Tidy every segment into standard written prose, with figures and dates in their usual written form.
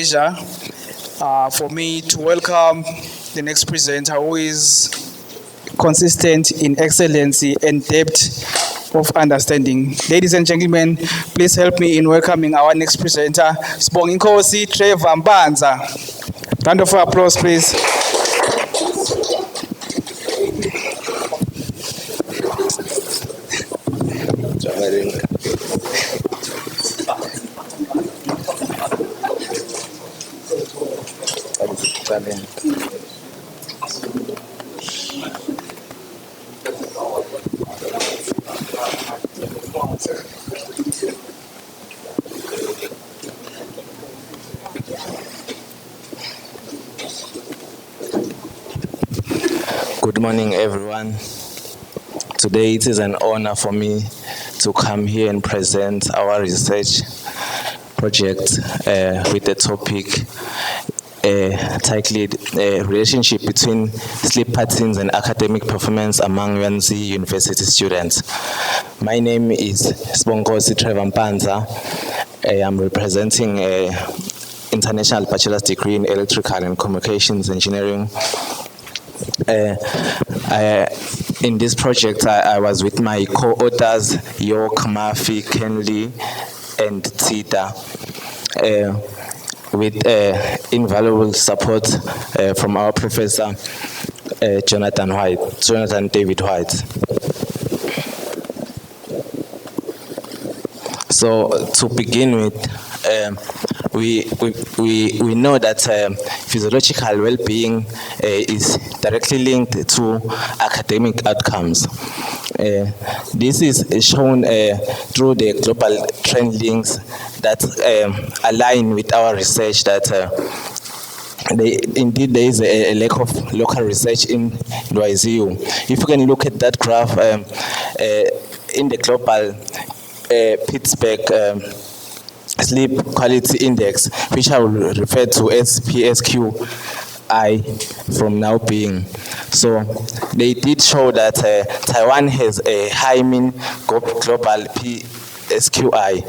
Pleasure for me to welcome the next presenter who is consistent in excellency and depth of understanding. Ladies and gentlemen, please help me in welcoming our next presenter, Sibonga Inkosi Trevor Mbanza. Round of applause, please. Good morning, everyone. Today it is an honor for me to come here and present our research project with the topic titled Relationship Between Sleep Patterns and Academic Performance Among UNC University Students. My name is Sibonga Trevor Mbanza. I am representing an international bachelor's degree in electrical and communications engineering. In this project, I was with my co-authors, York, Murphy, Kenley, and Tita, with invaluable support from our professor, Jonathan David White. So to begin with, we know that physiological well-being is directly linked to academic outcomes. This is shown through the global trend links that align with our research that indeed there is a lack of local research in YZU. If you can look at that graph in the global Pittsburgh Sleep Quality Index, which I will refer to as PSQI from now being. So they did show that Taiwan has a high mean global PSQI,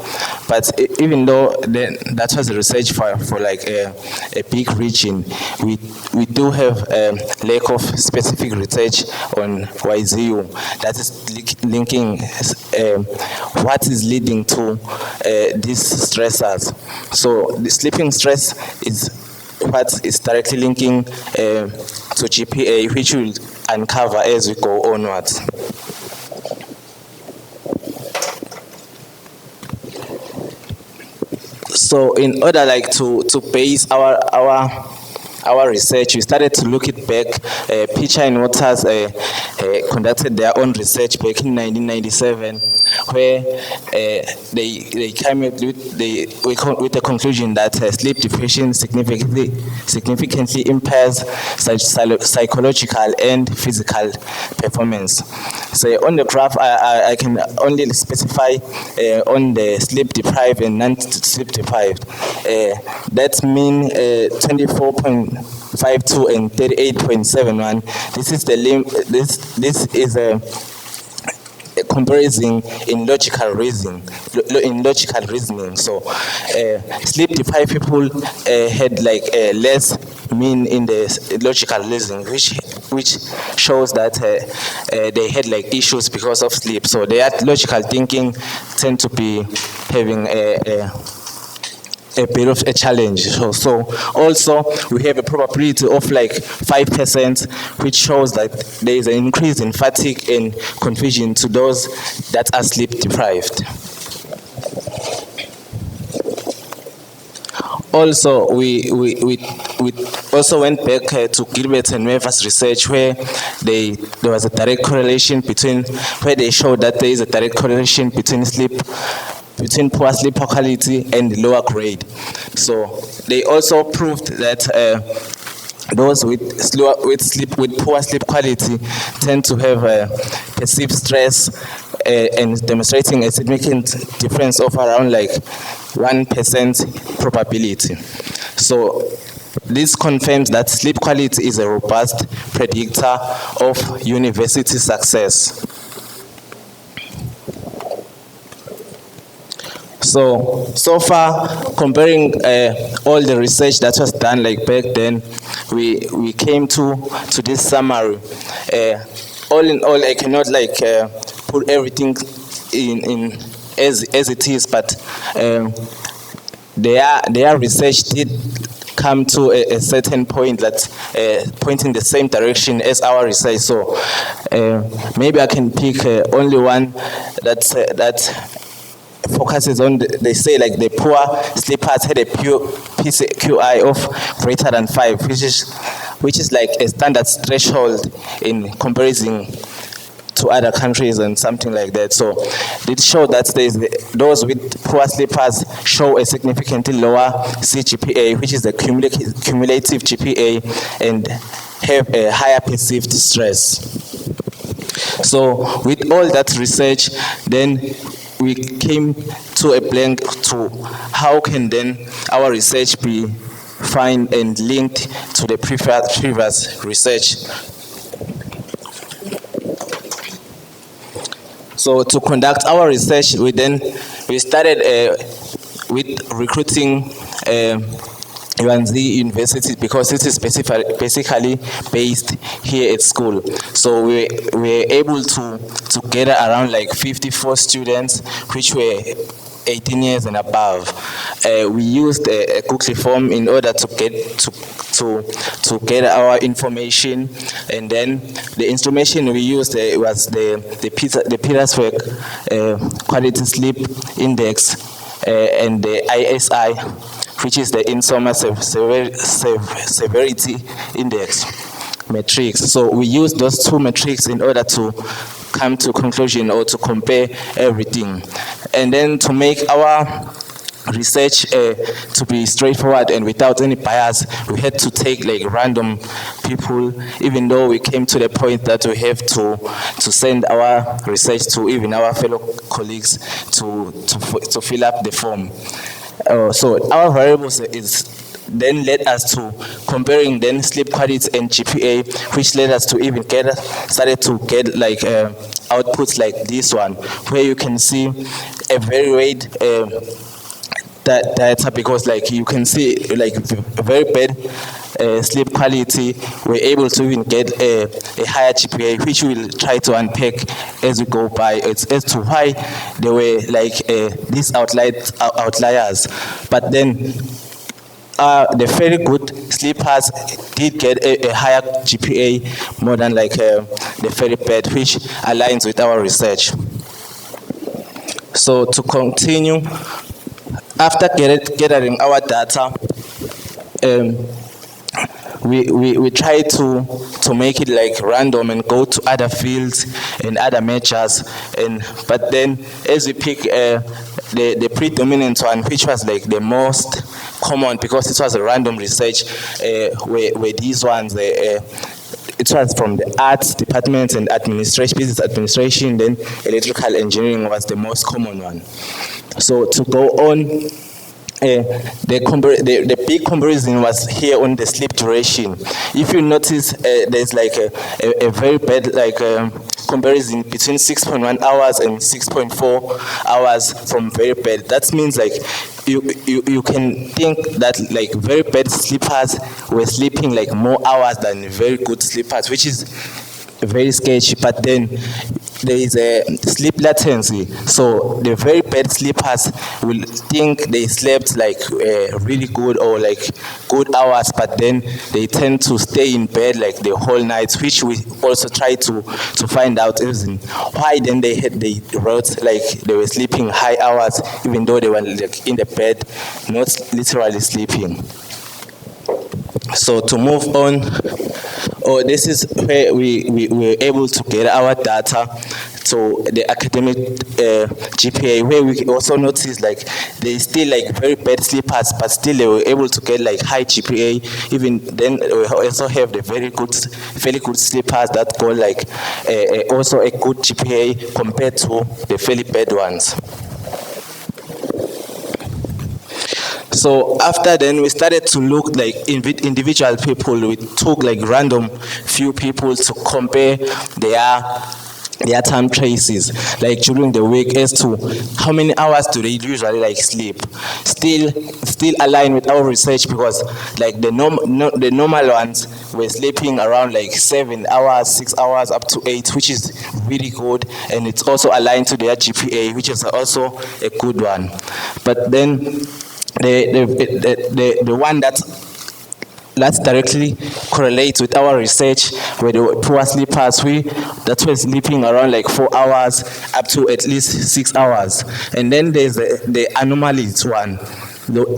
but even though that was research for like a big region, we do have lack of specific research on YZU that is linking what is leading to these stressors. So the sleeping stress is what is directly linking to GPA, which we'll uncover as we go onwards. So in order to base our research, we started to look it back. Pitcher and Waters conducted their own research back in 1997, where they came up with the conclusion that sleep deprivation significantly impairs psychological and physical performance. So on the graph, I can only specify on the sleep deprived and non-sleep deprived. That mean 24.52 and 38.71. This is this is a comparison in logical reasoning. So sleep deprived people had like less mean in the logical reasoning, which shows that they had like issues because of sleep. So their logical thinking tend to be having a bit of a challenge. So also we have a probability of like 5%, which shows that there is an increase in fatigue and confusion to those that are sleep deprived. Also, we also went back to Gilbert and Weaver's research, where there was a direct correlation where they showed that there is a direct correlation between poor sleep quality and lower grade. So they also proved that those with poor sleep quality tend to have perceived stress and demonstrating a significant difference of around like 1% probability. So this confirms that sleep quality is a robust predictor of university success. So far, comparing all the research that was done like back then, we came to this summary. All in all, I cannot like put everything in as it is, but their research did come to a certain point that point in the same direction as our research. So maybe I can pick only one that focuses on they say like the poor sleepers had a pure PCQI of greater than 5, which is like a standard threshold in comparison to other countries and something like that. So it showed that those with poor sleepers show a significantly lower CGPA, which is the cumulative GPA, and have a higher perceived stress. So with all that research, then we came to a blank to how can then our research be found and linked to the previous research. So to conduct our research, we started with recruiting UNZ University, because it is basically based here at school. So we were able to gather around like 54 students, which were 18 years and above. We used a Google form in order to get our information, and then the instrumentation we used was the Petersburg Quality Sleep Index and the ISI, which is the Insomnia Severity Index metrics. So we use those two metrics in order to come to conclusion or to compare everything. And then to make our research to be straightforward and without any bias, we had to take like random people, even though we came to the point that we have to send our research to even our fellow colleagues to fill up the form. So our variables then led us to comparing then sleep quality and GPA, which led us to even started to get like outputs like this one, where you can see a very weight data, because like you can see like very bad sleep quality, we're able to even get a higher GPA, which we'll try to unpack as we go by as to why there were like these outliers. But then the very good sleepers did get a higher GPA more than like the very bad, which aligns with our research. So to continue, after gathering our data, we try to make it like random and go to other fields and other measures, but then as we pick the predominant one, which was like the most common because it was a random research, where these ones it was from the arts department and administration, business administration, then electrical engineering was the most common one. So to go on, the big comparison was here on the sleep duration. If you notice, there's like a very bad like comparison between 6.1 hours and 6.4 hours from very bad. That means like you can think that like very bad sleepers were sleeping like more hours than very good sleepers, which is very sketchy. But then there is a sleep latency, so the very bad sleepers will think they slept like really good or like good hours, but then they tend to stay in bed like the whole night, which we also try to find out reason why then they wrote like they were sleeping high hours even though they were like in the bed, not literally sleeping. So to move on, this is where we were able to get our data to the academic GPA, where we also noticed like they still like very bad sleepers, but still they were able to get like high GPA. Even then, we also have the very good sleepers that go like also a good GPA compared to the fairly bad ones. So after then, we started to look like individual people. We took like random few people to compare their their time traces, like during the week, as to how many hours do they usually like sleep. Still align with our research, because like the normal ones were sleeping around like 7 hours, 6 hours, up to 8, which is really good, and it's also aligned to their GPA, which is also a good one. But then the one that directly correlates with our research, where the poor sleepers, that were sleeping around like 4 hours up to at least 6 hours. And then there's the anomalies one.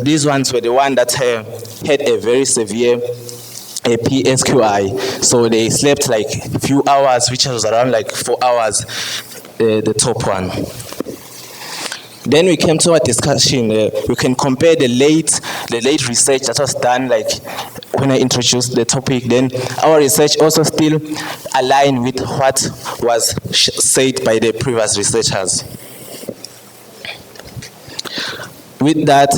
These ones were the one that had a very severe PSQI, so they slept like a few hours, which was around like 4 hours, the top one. Then we came to our discussion. We can compare the late research that was done, like when I introduced the topic. Then our research also still aligned with what was said by the previous researchers. With that,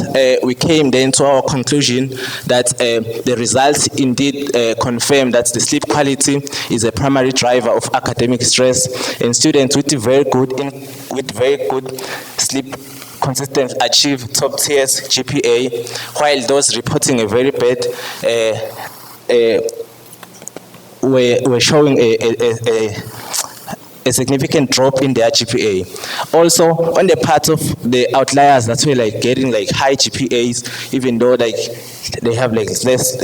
we came then to our conclusion that the results indeed confirm that the sleep quality is a primary driver of academic stress, and students with very good sleep consistent achieve top tiers GPA, while those reporting a very bad were showing a significant drop in their GPA. Also, on the part of the outliers that were like getting like high GPAs, even though like they have like less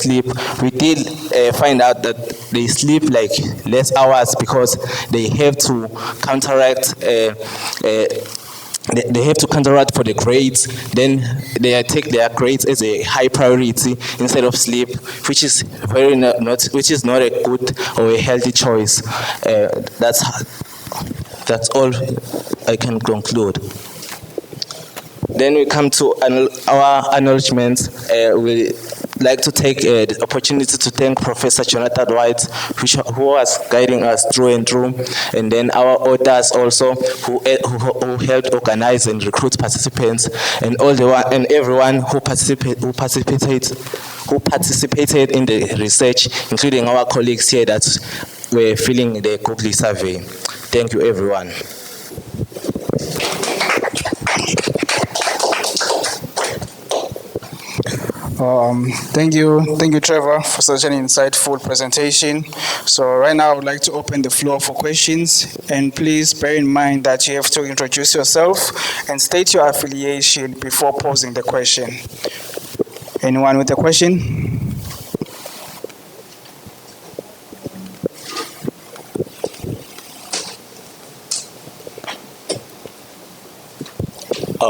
sleep, we did find out that they sleep like less hours, because they have to counteract they have to counteract for the grades. Then they take their grades as a high priority instead of sleep, which is which is not a good or a healthy choice. That's all I can conclude. Then we come to our acknowledgements. We like to take the opportunity to thank Professor Jonathan White, who was guiding us through and through, and then our authors also, who helped organize and recruit participants, and everyone who participated in the research, including our colleagues here that were filling the Google survey. Thank you, everyone. Thank you, Trevor, for such an insightful presentation. So right now I would like to open the floor for questions, and please bear in mind that you have to introduce yourself and state your affiliation before posing the question. Anyone with a question?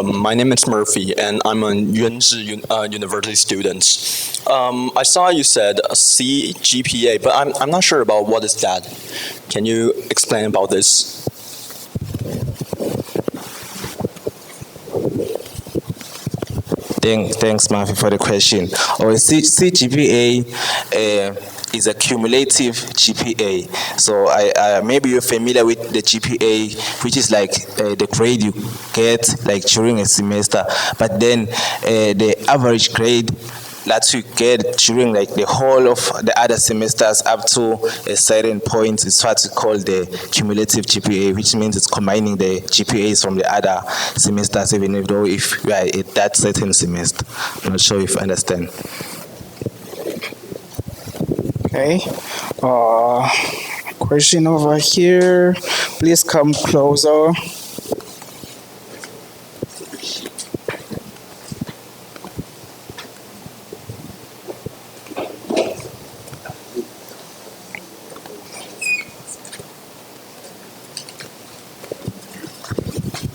My name is Murphy, and I'm a Yuanzhi University student. I saw you said C GPA, but I'm not sure about what is that. Can you explain about this? Thanks, Murphy, for the question. CGPA is a cumulative GPA. So maybe you're familiar with the GPA, which is like the grade you get like during a semester. But then the average grade that you get during like the whole of the other semesters up to a certain point is what we call the cumulative GPA, which means it's combining the GPAs from the other semesters, even though if you are at that certain semester. I'm not sure if you understand. Okay. Question over here. Please come closer.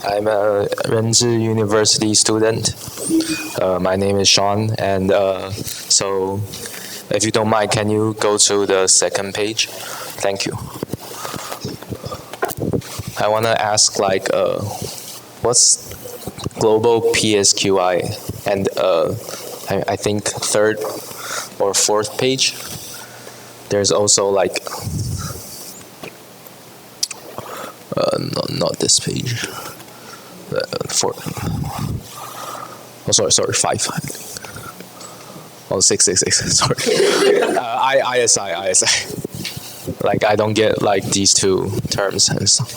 I'm a Yuanzhi University student. My name is Sean, and so if you don't mind, can you go to the second page? Thank you. I want to ask, like, what's global PSQI? And I think third or fourth page, there's also like, not this page. Four. Oh, sorry, 5. Oh, 6. Sorry. ISI. Like I don't get like these two terms and stuff.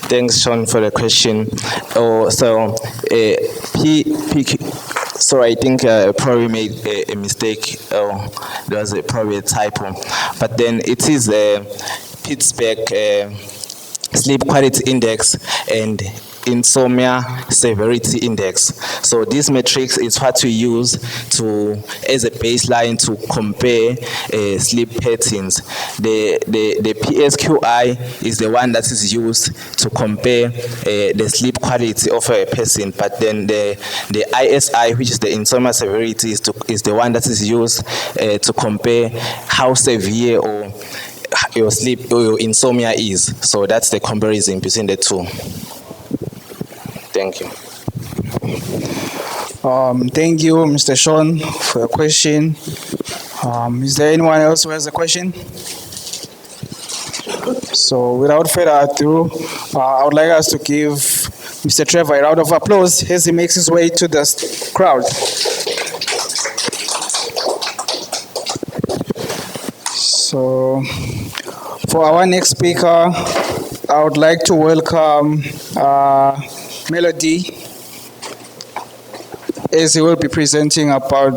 Thanks, Sean, for the question. So I think I probably made a mistake. There was probably a typo. But then it is Pittsburgh Sleep Quality Index and Insomnia Severity Index. So this matrix is what we use as a baseline to compare sleep patterns. The PSQI is the one that is used to compare the sleep quality of a person, but then the ISI, which is the insomnia severity, is the one that is used to compare how severe or your sleep or your insomnia is. So that's the comparison between the two. Thank you. Thank you, Mr. Sean, for your question. Is there anyone else who has a question? So without further ado, I would like us to give Mr. Trevor a round of applause as he makes his way to the crowd. So for our next speaker, I would like to welcome Melody, as he will be presenting about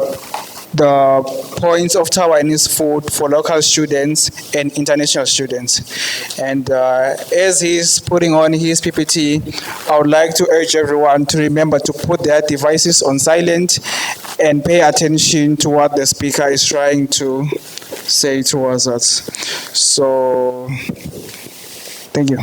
the points of Taiwanese food for local students and international students. And as he's putting on his PPT, I would like to urge everyone to remember to put their devices on silent and pay attention to what the speaker is trying to say towards us. So, thank you.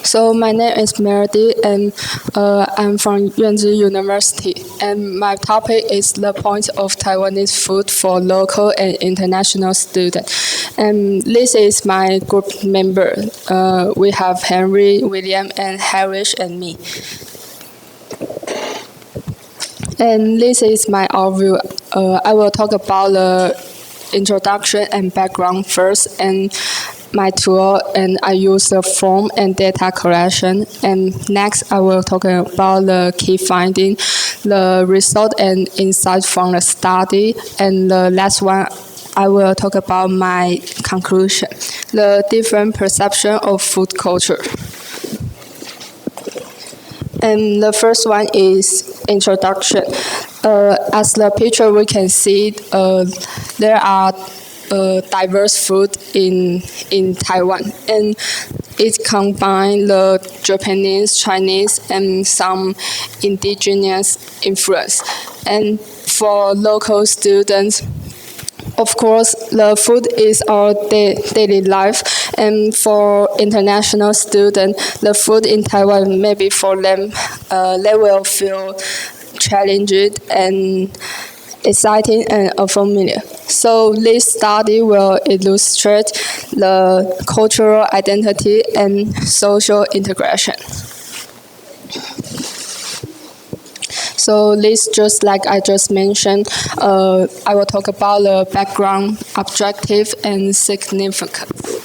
So my name is Melody, and I'm from Yuanzhi University. And my topic is the point of Taiwanese food for local and international students. And this is my group member. We have Henry, William, and Harish, and me. And this is my overview. I will talk about the introduction and background first, and my tool, and I use the form and data collection. And next, I will talk about the key finding, the result and insight from the study. And the last one, I will talk about my conclusion, the different perception of food culture. And the first one is introduction. As the picture we can see, there are diverse food in Taiwan, and it combines the Japanese, Chinese, and some indigenous influence. And for local students, of course, the food is our daily life, and for international students, the food in Taiwan, maybe for them, they will feel challenged and exciting and unfamiliar. So this study will illustrate the cultural identity and social integration. So this, just like I just mentioned, I will talk about the background, objective, and significance.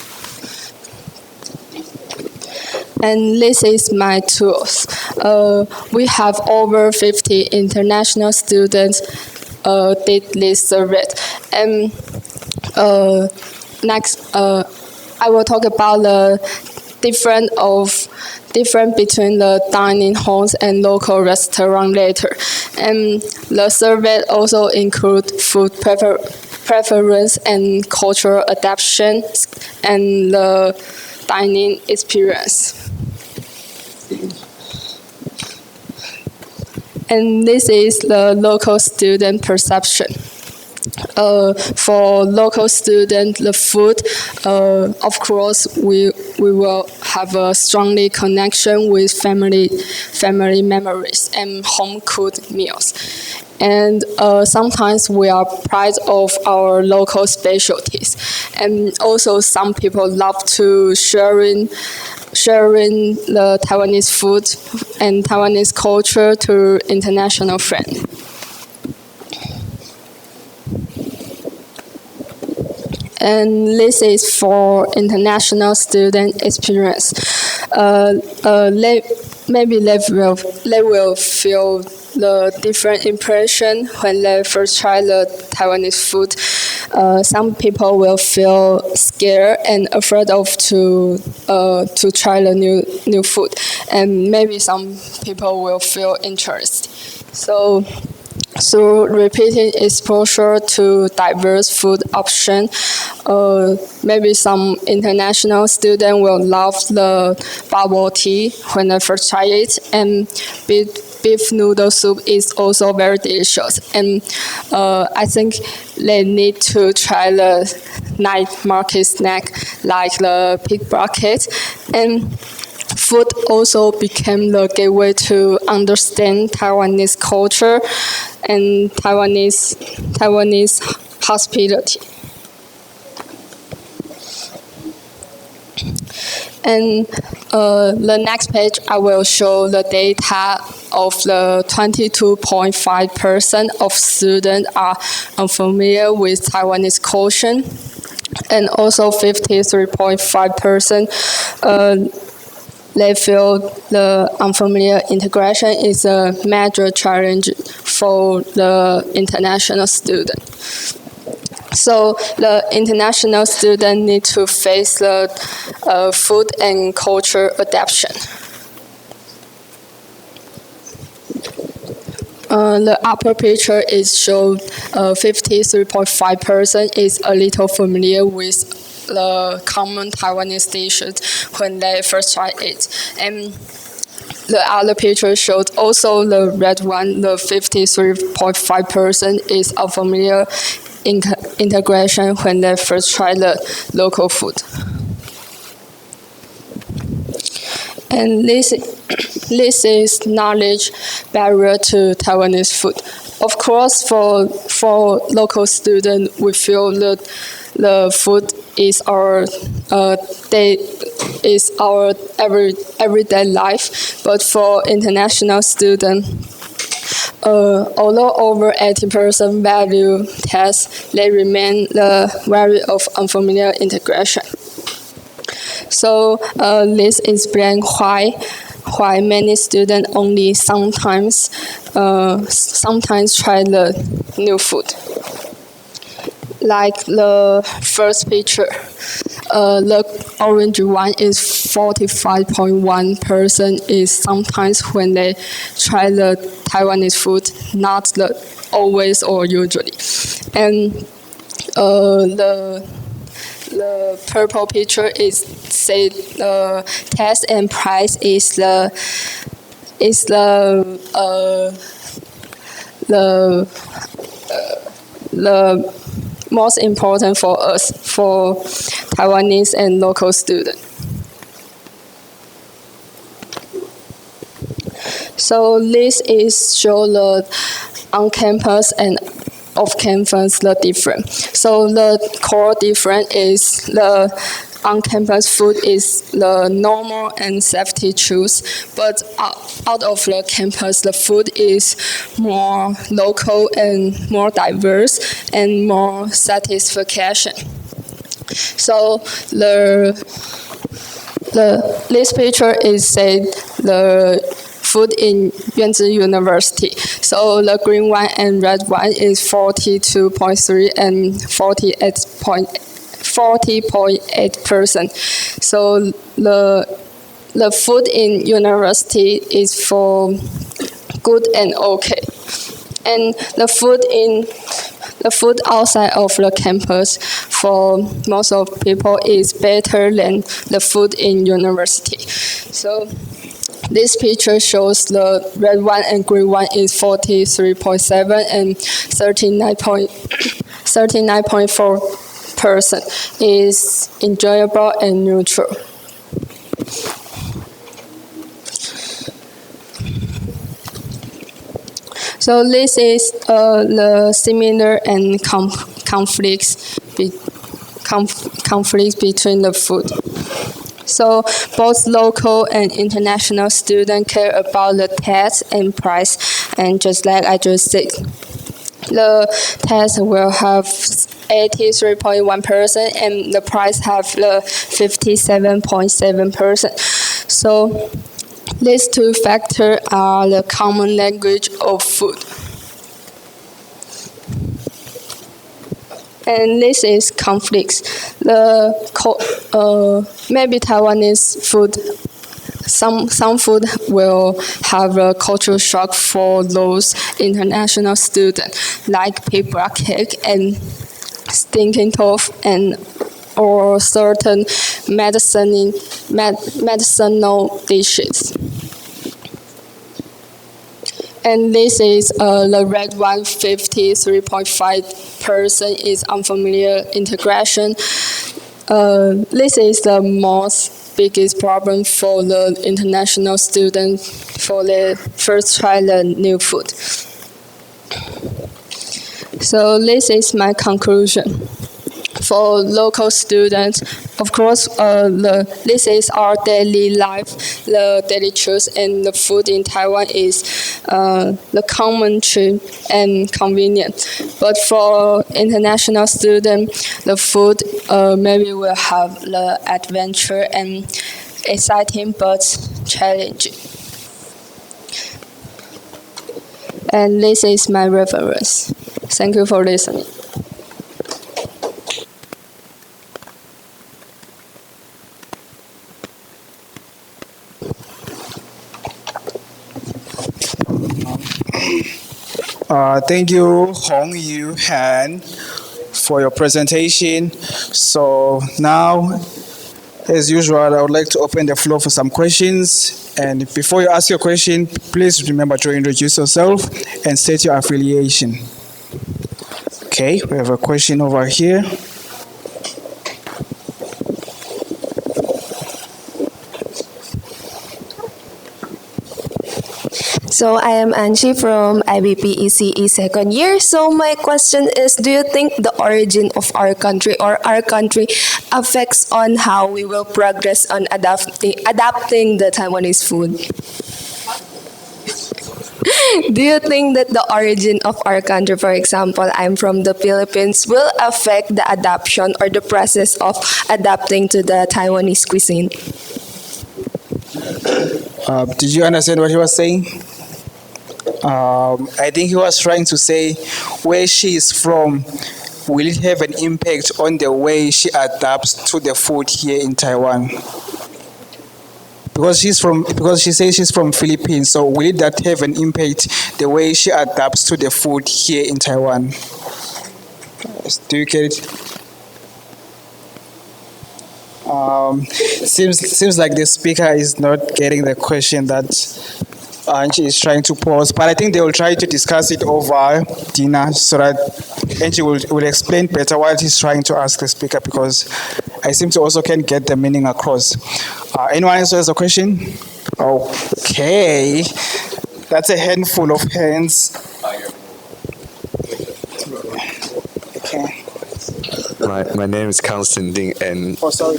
And this is my tools. We have over 50 international students did this survey. And next, I will talk about the difference between the dining halls and local restaurant later. And the survey also include food preference and cultural adaptation and the dining experience. And this is the local student perception. For local students, the food, of course, we will have a strongly connection with family memories and home-cooked meals. And sometimes we are proud of our local specialties. And also some people love to sharing the Taiwanese food and Taiwanese culture to international friends. And this is for international student experience. maybe they will feel the different impression when they first try the Taiwanese food. Some people will feel scared and afraid of to try the new food, and maybe some people will feel interested. So through repeating exposure to diverse food options, maybe some international student will love the bubble tea when they first try it, and beef noodle soup is also very delicious. And I think they need to try the night market snack like the pig bucket. And food also became the gateway to understand Taiwanese culture and Taiwanese hospitality. And the next page, I will show the data of the 22.5% of students are unfamiliar with Taiwanese culture, and also 53.5% they feel the unfamiliar integration is a major challenge for the international student. So the international student need to face the food and culture adaptation. The upper picture is shown 53.5% is a little familiar with the common Taiwanese dishes when they first try it. And the other picture shows also the red one, the 53.5% is unfamiliar integration when they first try the local food. And this is knowledge barrier to Taiwanese food. Of course, for local students, we feel that the food is our everyday life. But for international students, although over 80% value tests, they remain the worry of unfamiliar integration. So this explains why many students only sometimes try the new food. Like the first picture, the orange one is 45.1% is sometimes when they try the Taiwanese food, not the always or usually. And the purple picture is say the taste and price is the most important for us, for Taiwanese and local students. So this is show the on-campus and off-campus the difference. So the core difference is the on-campus food is the normal and safety choice, but out of the campus, the food is more local and more diverse and more satisfaction. So this picture is said the food in Yuanzhi University. So the green one and red one is 42.3 and 40.8%. So the food in university is for good and okay. And the food outside of the campus for most of people is better than the food in university. So this picture shows the red one and green one is 43.7 and 39.4% is enjoyable and neutral. So this is the similar and conflicts between the food. So both local and international students care about the taste and price, and just like I just said, the taste will have 83.1% and the price have the 57.7%. So These two factors are the common language of food. And this is conflicts. Maybe Taiwanese food, some food will have a cultural shock for those international students, like paper cake and stinking tofu and or certain medicinal dishes. And this is the red one, 53.5% is unfamiliar integration. This is the most biggest problem for the international students for the first try the new food. So this is my conclusion. For local students, of course, this is our daily life, the daily choice, and the food in Taiwan is the common, cheap, and convenient. But for international students, the food maybe will have the adventure and exciting but challenging. And this is my reference. Thank you for listening. Thank you, Hong Yu Han, for your presentation. So now, as usual, I would like to open the floor for some questions. And before you ask your question, please remember to introduce yourself and state your affiliation. Okay, we have a question over here. So I am Anshi from IBP ECE second year. So my question is, do you think the origin of our country or our country affects on how we will progress on adapting the Taiwanese food? Do you think that the origin of our country, for example, I'm from the Philippines, will affect the adoption or the process of adapting to the Taiwanese cuisine? Did you understand what he was saying? I think he was trying to say where she is from, will it have an impact on the way she adapts to the food here in Taiwan? Because she says she's from Philippines, so will that have an impact the way she adapts to the food here in Taiwan? Do you get it? Seems like the speaker is not getting the question that Angie is trying to pose, but I think they will try to discuss it over dinner so that Angie will explain better what he's trying to ask the speaker, because I seem to also can't get the meaning across. Anyone else has a question? Okay, that's a handful of hands. Okay. My name is Constantine, and sorry.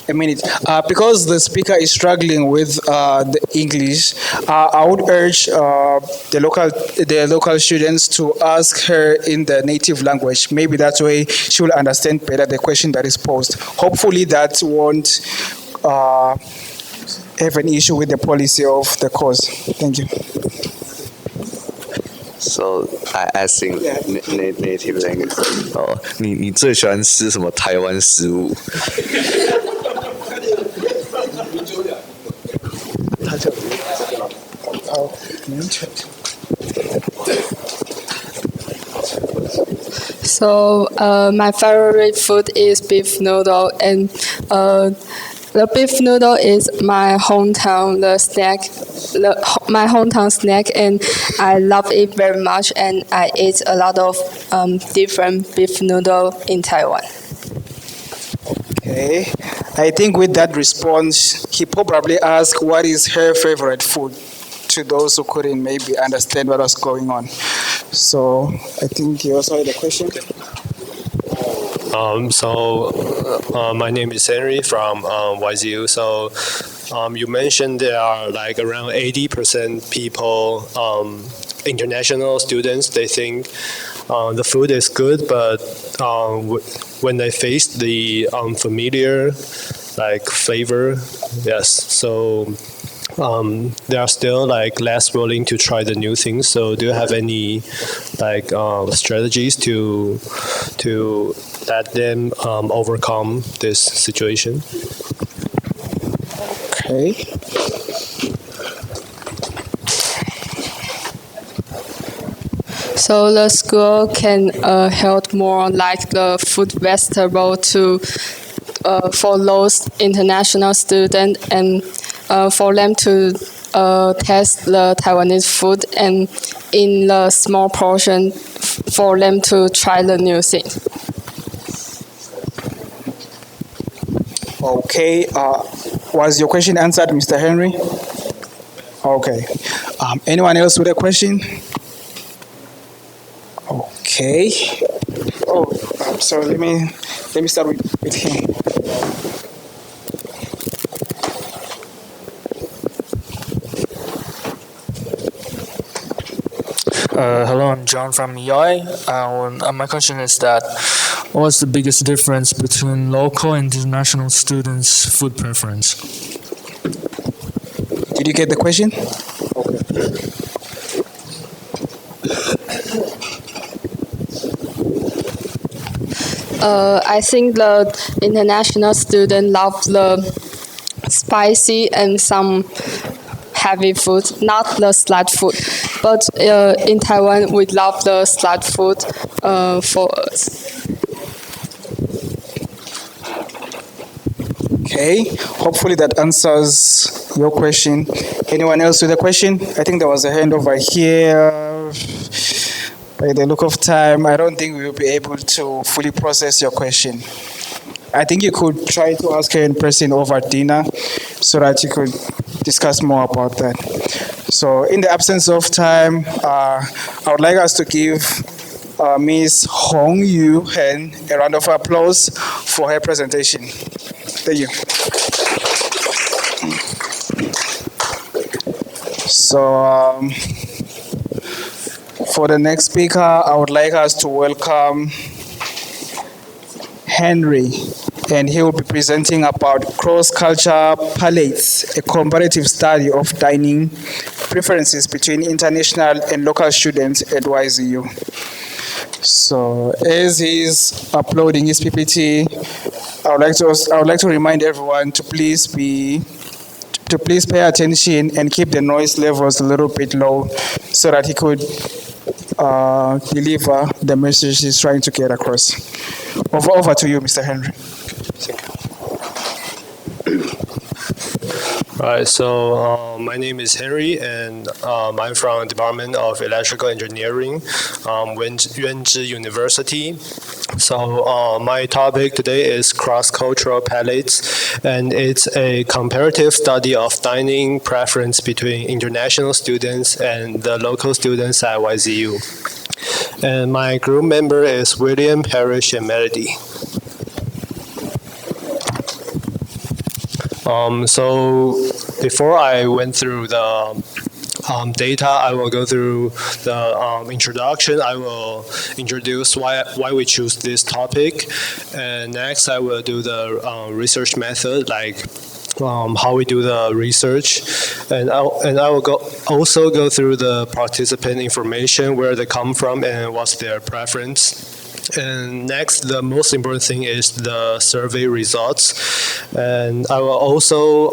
A minute. Because the speaker is struggling with the English, I would urge the local students to ask her in the native language. Maybe that way she will understand better the question that is posed. Hopefully that won't have an issue with the policy of the course. Thank you. so I asking native language. 你最喜欢吃什么台湾食物？ So my favorite food is beef noodle, and the beef noodle is my hometown my hometown snack, and I love it very much. And I eat a lot of different beef noodle in Taiwan. Okay. I think with that response, he probably asked what is her favorite food, to those who couldn't maybe understand what was going on. So I think he also had a question. My name is Henry from YZU. So you mentioned there are like around 80% people, international students, they think the food is good, but when they face the unfamiliar like flavor, yes. So they are still like less willing to try the new things. So do you have any like strategies to let them overcome this situation? Okay. So the school can help more like the food vegetable to for those international students and for them to test the Taiwanese food and in the small portion for them to try the new thing. Okay. Was your question answered, Mr. Henry? Okay. Anyone else with a question? Okay. Oh, sorry. Let me start with him. Hello, I'm John from EI. My question is that what's the biggest difference between local and international students' food preference? Did you get the question? I think the international student love the spicy and some heavy food, not the slight food. But in Taiwan, we love the slight food for us. Okay. Hopefully that answers your question. Anyone else with a question? I think there was a hand over here. By the look of time, I don't think we will be able to fully process your question. I think you could try to ask her in person over dinner so that you could discuss more about that. So in the absence of time, I would like us to give Ms. Hong Yu Hen a round of applause for her presentation. Thank you. So for the next speaker, I would like us to welcome Henry, and he will be presenting about cross-culture palates, a comparative study of dining preferences between international and local students at YZU. So as he's uploading his PPT, I would like to remind everyone to please pay attention and keep the noise levels a little bit low so that he could deliver the message he's trying to get across. Over to you, Mr. Henry. Right, so my name is Henry, and I'm from Department of Electrical Engineering, Yuanzhi University. So my topic today is cross-cultural palates, and it's a comparative study of dining preference between international students and the local students at YZU. And my group member is William, Parrish, and Melody. So before I went through the data, I will go through the introduction. I will introduce why we choose this topic, and next I will do the research method, like how we do the research, and I will also go through the participant information, where they come from and what's their preference. And next, the most important thing is the survey results, and I will also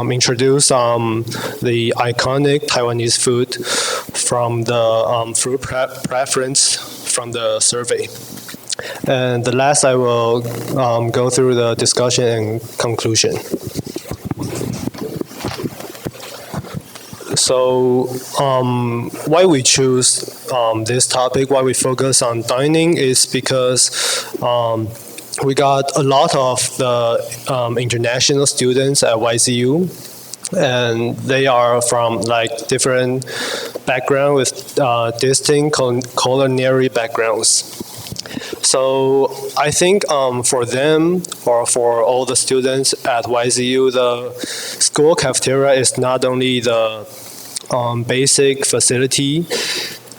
introduce the iconic Taiwanese food from the food preference from the survey. And the last, I will go through the discussion and conclusion. So why we choose this topic, why we focus on dining, is because we got a lot of the international students at YZU, and they are from like different background with distinct culinary backgrounds. So I think for them, or for all the students at YZU, the school cafeteria is not only the basic facility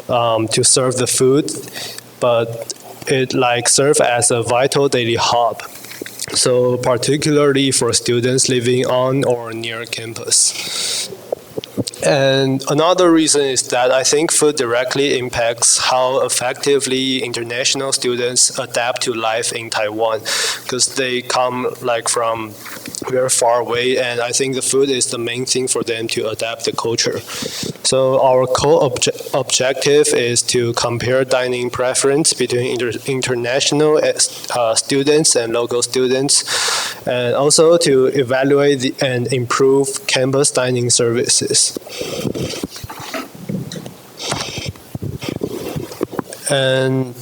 to serve the food, but it like serve as a vital daily hub. So particularly for students living on or near campus. And another reason is that I think food directly impacts how effectively international students adapt to life in Taiwan, because they come like from very far away, and I think the food is the main thing for them to adapt the culture. So our objective is to compare dining preference between international students and local students, and also to evaluate and improve campus dining services. And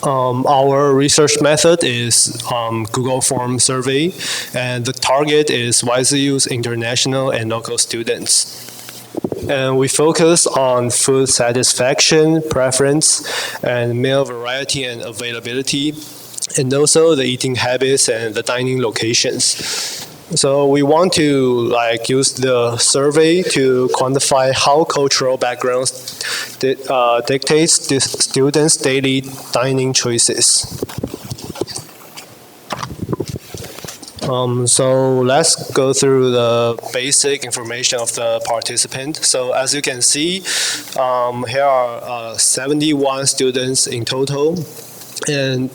our research method is Google Form survey, and the target is YZU's international and local students. And we focus on food satisfaction, preference, and meal variety and availability, and also the eating habits and the dining locations. So we want to use the survey to quantify how cultural backgrounds dictates the students' daily dining choices. So let's go through the basic information of the participant. So as you can see, here are 71 students in total, and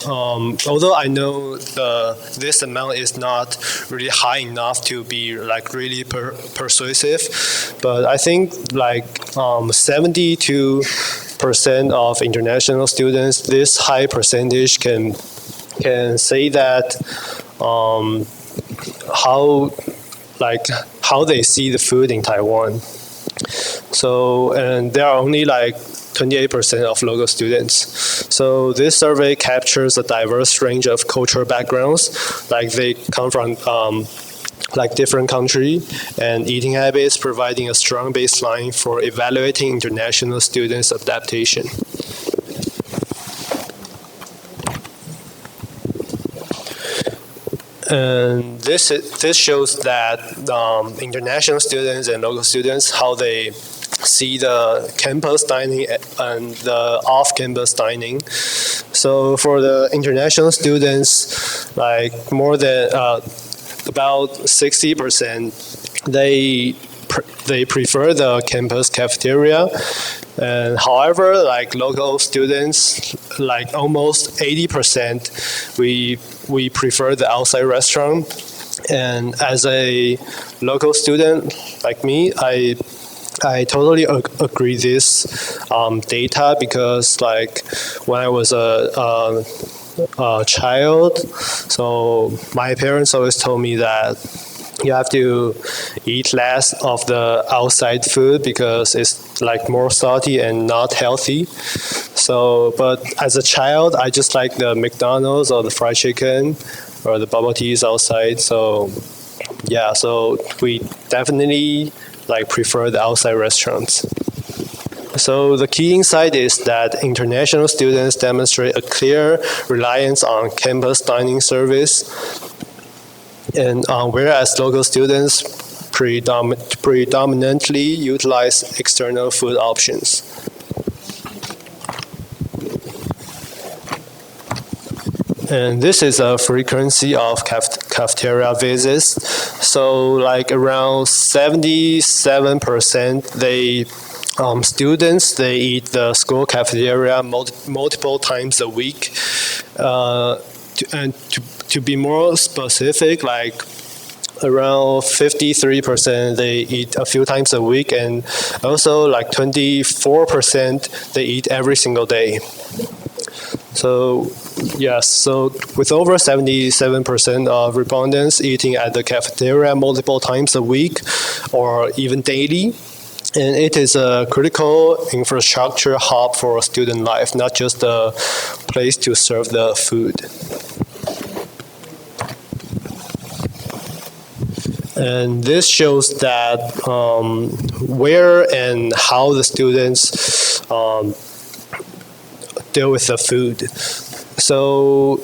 although I know this amount is not really high enough to be really persuasive, but I think 72% of international students, this high percentage can say that how they see the food in Taiwan. So, and there are only 28% of local students. So this survey captures a diverse range of cultural backgrounds, they come from different countries and eating habits, providing a strong baseline for evaluating international students' adaptation. And this shows that international students and local students, how they see the campus dining and the off-campus dining. So for the international students, more than about 60%, they prefer the campus cafeteria. And however, local students, almost 80%, we prefer the outside restaurant. And as a local student like me, I totally agree this data, because when I was a child, so my parents always told me that you have to eat less of the outside food because it's more salty and not healthy. So, but as a child, I just like the McDonald's or the fried chicken or the bubble teas outside. So yeah, so we definitely prefer the outside restaurants. So the key insight is that international students demonstrate a clear reliance on campus dining service, and whereas local students predominantly utilize external food options. And this is a frequency of cafeteria visits. So around 77% students, they eat the school cafeteria multiple times a week. To be more specific, around 53% they eat a few times a week, and also 24% they eat every single day. So yes, so with over 77% of respondents eating at the cafeteria multiple times a week or even daily, and it is a critical infrastructure hub for student life, not just a place to serve the food. And this shows that where and how the students deal with the food. So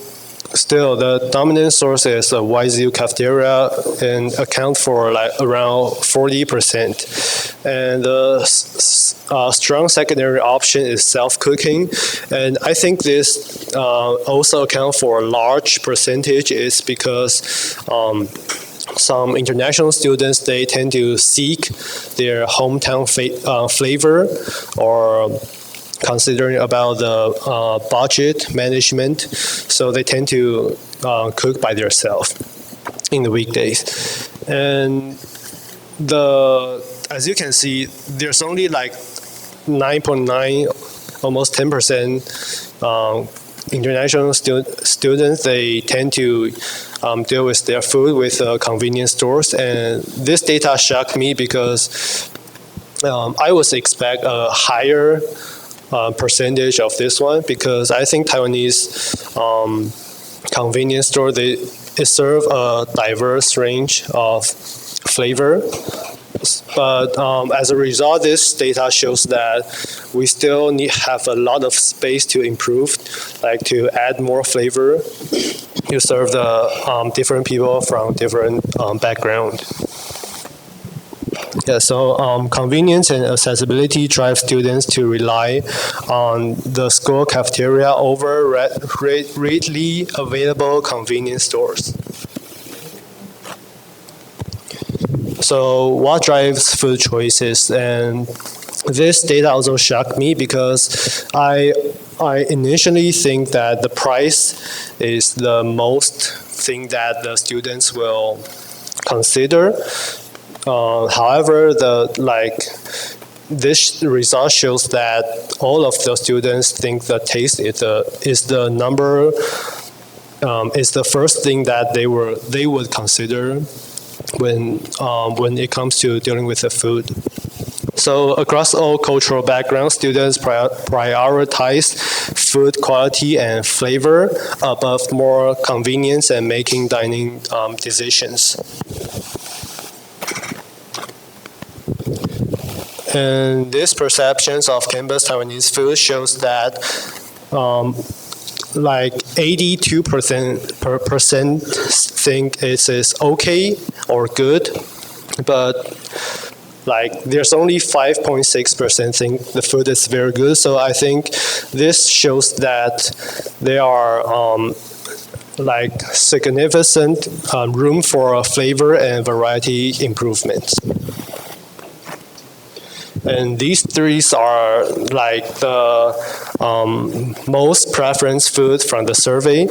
still, the dominant source is a YZU cafeteria and account for like around 40%. And the strong secondary option is self-cooking. And I think this also account for a large percentage is because some international students, they tend to seek their hometown flavor or considering about the budget management, so they tend to cook by themselves in the weekdays. And as you can see, there's only like 9.9, almost 10% international students. They tend to deal with their food with convenience stores, and this data shocked me because I was expect a higher percentage of this one, because I think Taiwanese convenience store, they serve a diverse range of flavor. But as a result, this data shows that we still have a lot of space to improve, like to add more flavor to serve the different people from different background. Yeah, so convenience and accessibility drive students to rely on the school cafeteria over readily available convenience stores. So what drives food choices? And this data also shocked me because I initially think that the price is the most thing that the students will consider. However, this result shows that all of the students think the taste is the first thing that they would consider when it comes to dealing with the food. So across all cultural backgrounds, students prioritize food quality and flavor above more convenience and making dining decisions. And these perceptions of campus Taiwanese food shows that like 82% think it is okay or good, but like there's only 5.6% think the food is very good. So I think this shows that there are like significant room for flavor and variety improvements. And these three are like the most preference food from the survey,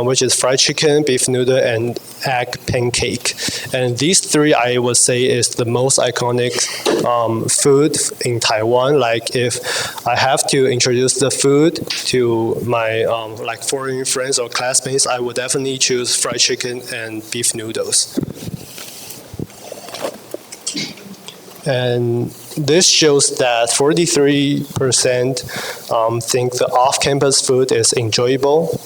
which is fried chicken, beef noodle, and egg pancake. And these three, I would say, is the most iconic food in Taiwan. Like if I have to introduce the food to my like foreign friends or classmates, I would definitely choose fried chicken and beef noodles. And this shows that 43% think the off-campus food is enjoyable.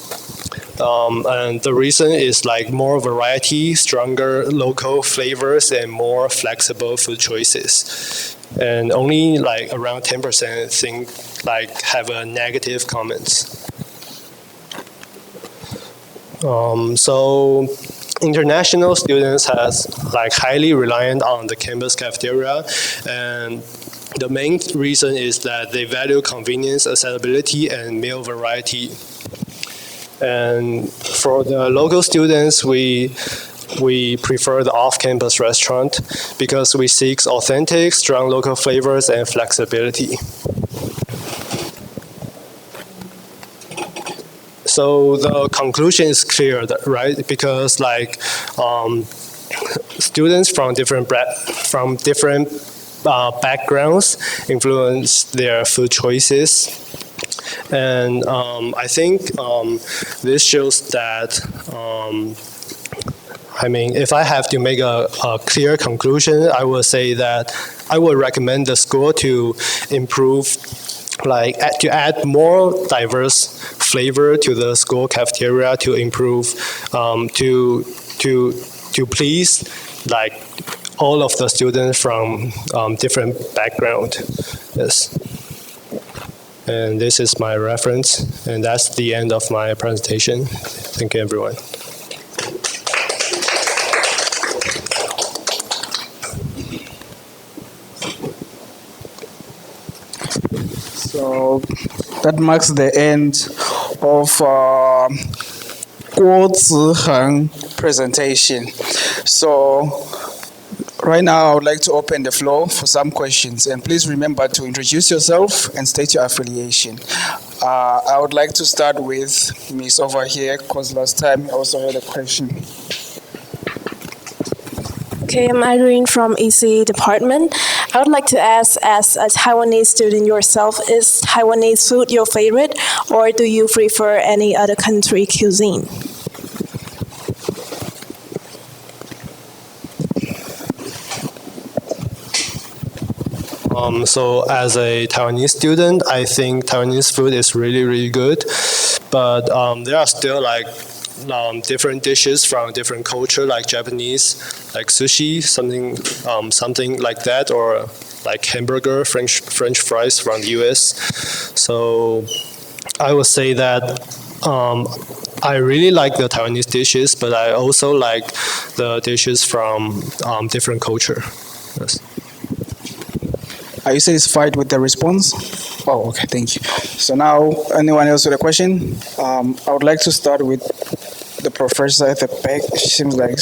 And the reason is like more variety, stronger local flavors, and more flexible food choices. And only like around 10% think like have a negative comments. So international students has like highly reliant on the campus cafeteria, and the main reason is that they value convenience, accessibility, and meal variety. And for the local students, we prefer the off-campus restaurant because we seek authentic, strong local flavors and flexibility. So the conclusion is clear, right? Because like students from different backgrounds influence their food choices, and I think this shows that. I mean, if I have to make a clear conclusion, I would say that I would recommend the school to improve, like to add more diverse flavor to the school cafeteria to improve, to please like all of the students from different background. Yes. And this is my reference, and that's the end of my presentation. Thank you, everyone. So that marks the end of Guo Ziheng presentation. So right now I would like to open the floor for some questions, and please remember to introduce yourself and state your affiliation. I would like to start with Miss over here because last time I also had a question. Okay, I'm Irene from ECE department. I would like to ask, as a Taiwanese student yourself, is Taiwanese food your favorite, or do you prefer any other country cuisine? So as a Taiwanese student, I think Taiwanese food is really, really good. But there are still like different dishes from different culture, like Japanese, like sushi, something like that, or like hamburger, French fries from the US. So I would say that I really like the Taiwanese dishes, but I also like the dishes from different culture. Yes. Are you satisfied with the response? Oh, okay, thank you. So now, anyone else with a question? I would like to start with the professor at the back. She seems like...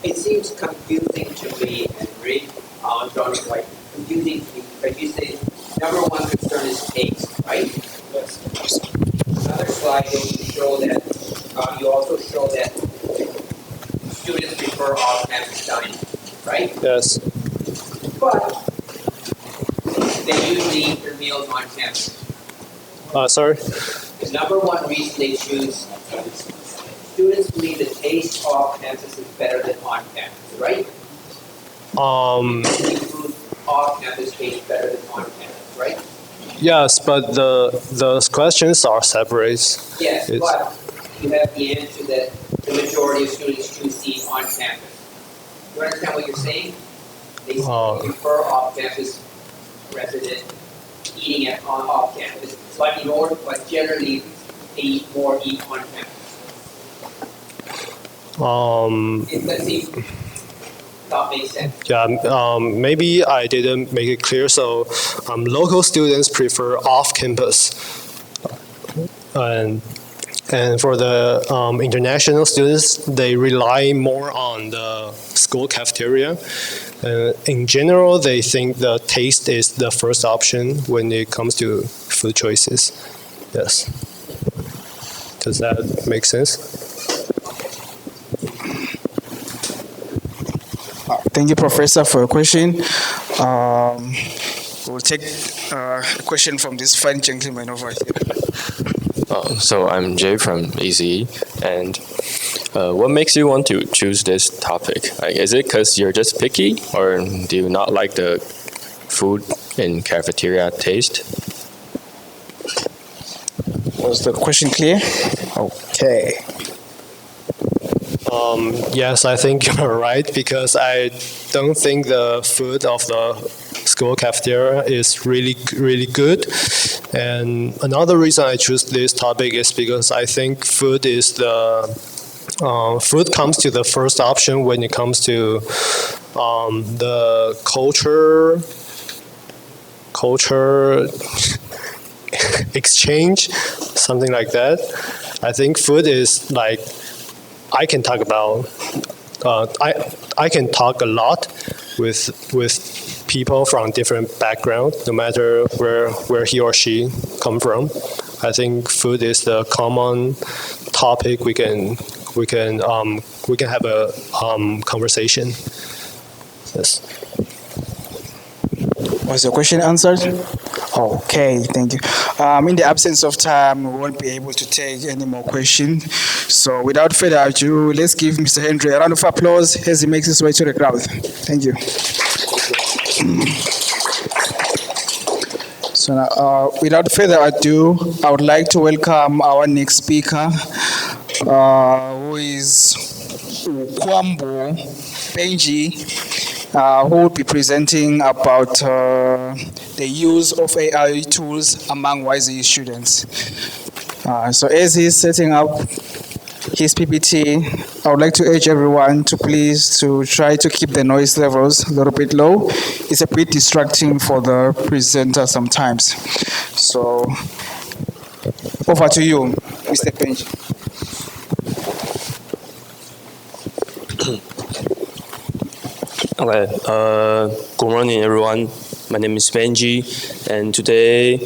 It seems confusing to me, and Rick, John, like confusing to me, but you say number one concern is taste, right? Yes. Another slide you also show that students prefer off-campus dining, right? Yes. But they usually eat their meals on campus. Sorry? The number one reason they choose, students believe the taste off campus is better than on campus, right? Food off campus tastes better than on campus, right? Yes, but the questions are separate. Yes, but you have the answer that the majority of students choose to eat on campus. You understand what you're saying? They prefer off campus resident eating at off campus, slightly more, but generally they eat on campus. It does seem not make sense. Yeah, maybe I didn't make it clear. So, local students prefer off-campus, and for the international students, they rely more on the school cafeteria. In general, they think the taste is the first option when it comes to food choices. Yes. Does that make sense? Thank you, Professor, for your question. We'll take a question from this fine gentleman over here. So I'm Jay from ECE, and what makes you want to choose this topic? Like, is it because you're just picky, or do you not like the food in cafeteria taste? Was the question clear? Okay. Yes, I think you're right, because I don't think the food of the school cafeteria is really, really good. And another reason I choose this topic is because I think food is food comes to the first option when it comes to the culture exchange, something like that. I think food is like, I can talk about, I can talk a lot with people from different background, no matter where he or she come from. I think food is the common topic we can have a conversation. Yes. Was your question answered? Okay, thank you. In the absence of time, we won't be able to take any more questions. So without further ado, let's give Mr. Henry a round of applause as he makes his way to the crowd. Thank you. So now, without further ado, I would like to welcome our next speaker, who is Kwambo Benji. who will be presenting about the use of AI tools among YZU students. So as he's setting up his PPT, I would like to urge everyone to please to try to keep the noise levels a little bit low. It's a bit distracting for the presenter sometimes. So over to you, Mr. Benji. Okay, good morning everyone. My name is Benji, and today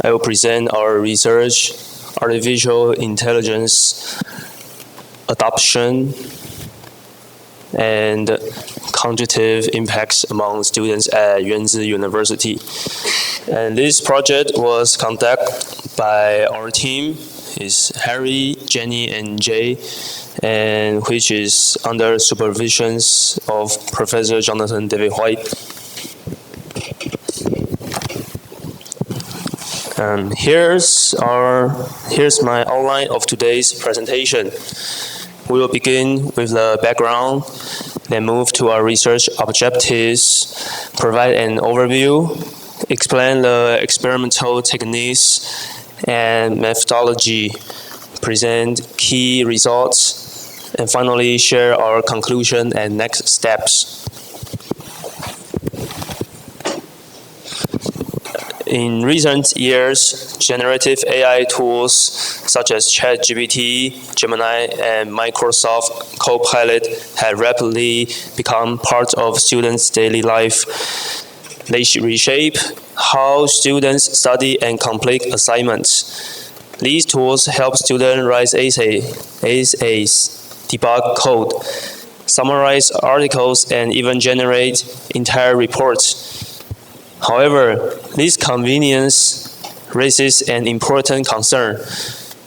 I will present our research, artificial intelligence adoption and cognitive impacts among students at Yuanzi University. And this project was conducted by our team, is Harry, Jenny, and Jay, and which is under supervision of Professor Jonathan David White. Here's my outline of today's presentation. We will begin with the background, then move to our research objectives, provide an overview, explain the experimental techniques and methodology, present key results, and finally share our conclusion and next steps. In recent years, generative AI tools such as ChatGPT, Gemini, and Microsoft Copilot have rapidly become part of students' daily life. They reshape how students study and complete assignments. These tools help students write essays, debug code, summarize articles, and even generate entire reports. However, this convenience raises an important concern.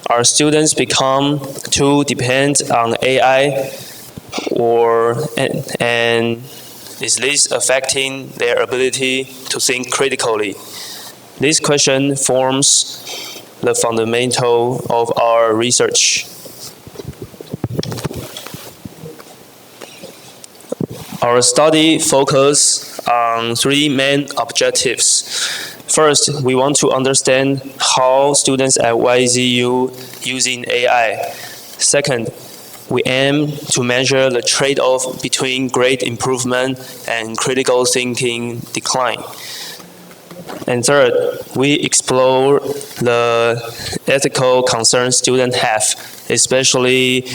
Are students become too dependent on AI, and is this affecting their ability to think critically? This question forms the fundamental of our research. Our study focuses on three main objectives. First, we want to understand how students at YZU using AI. Second, we aim to measure the trade-off between grade improvement and critical thinking decline. And third, we explore the ethical concerns students have, especially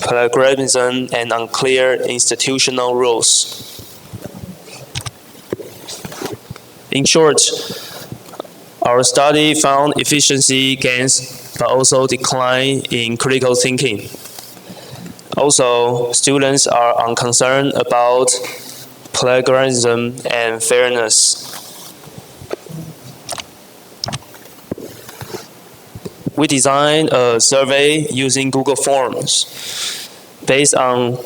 plagiarism and unclear institutional rules. In short, our study found efficiency gains but also decline in critical thinking. Also, students are unconcerned about plagiarism and fairness. We designed a survey using Google Forms based on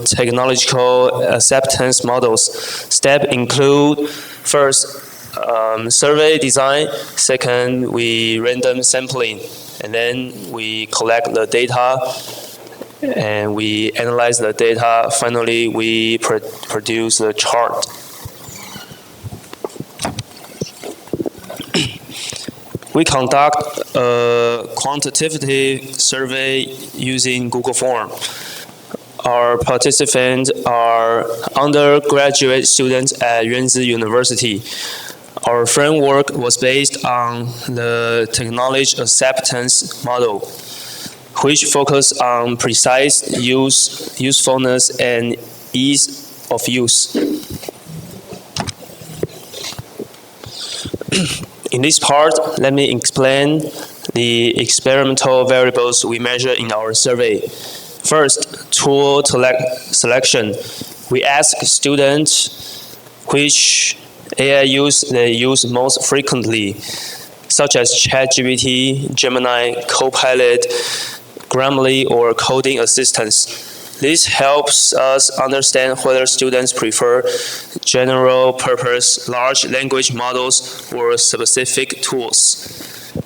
technological acceptance models. Steps include first, survey design. Second, we random sampling, and then we collect the data and we analyze the data. Finally, we produce the chart. We conduct a quantitative survey using Google Form. Our participants are undergraduate students at Yuanzi University. Our framework was based on the technology acceptance model, which focused on precise usefulness and ease of use. In this part, let me explain the experimental variables we measure in our survey. First, tool selection. We ask students which AI use they use most frequently, such as ChatGPT, Gemini, Copilot, Grammarly, or coding assistants. This helps us understand whether students prefer general-purpose large language models or specific tools.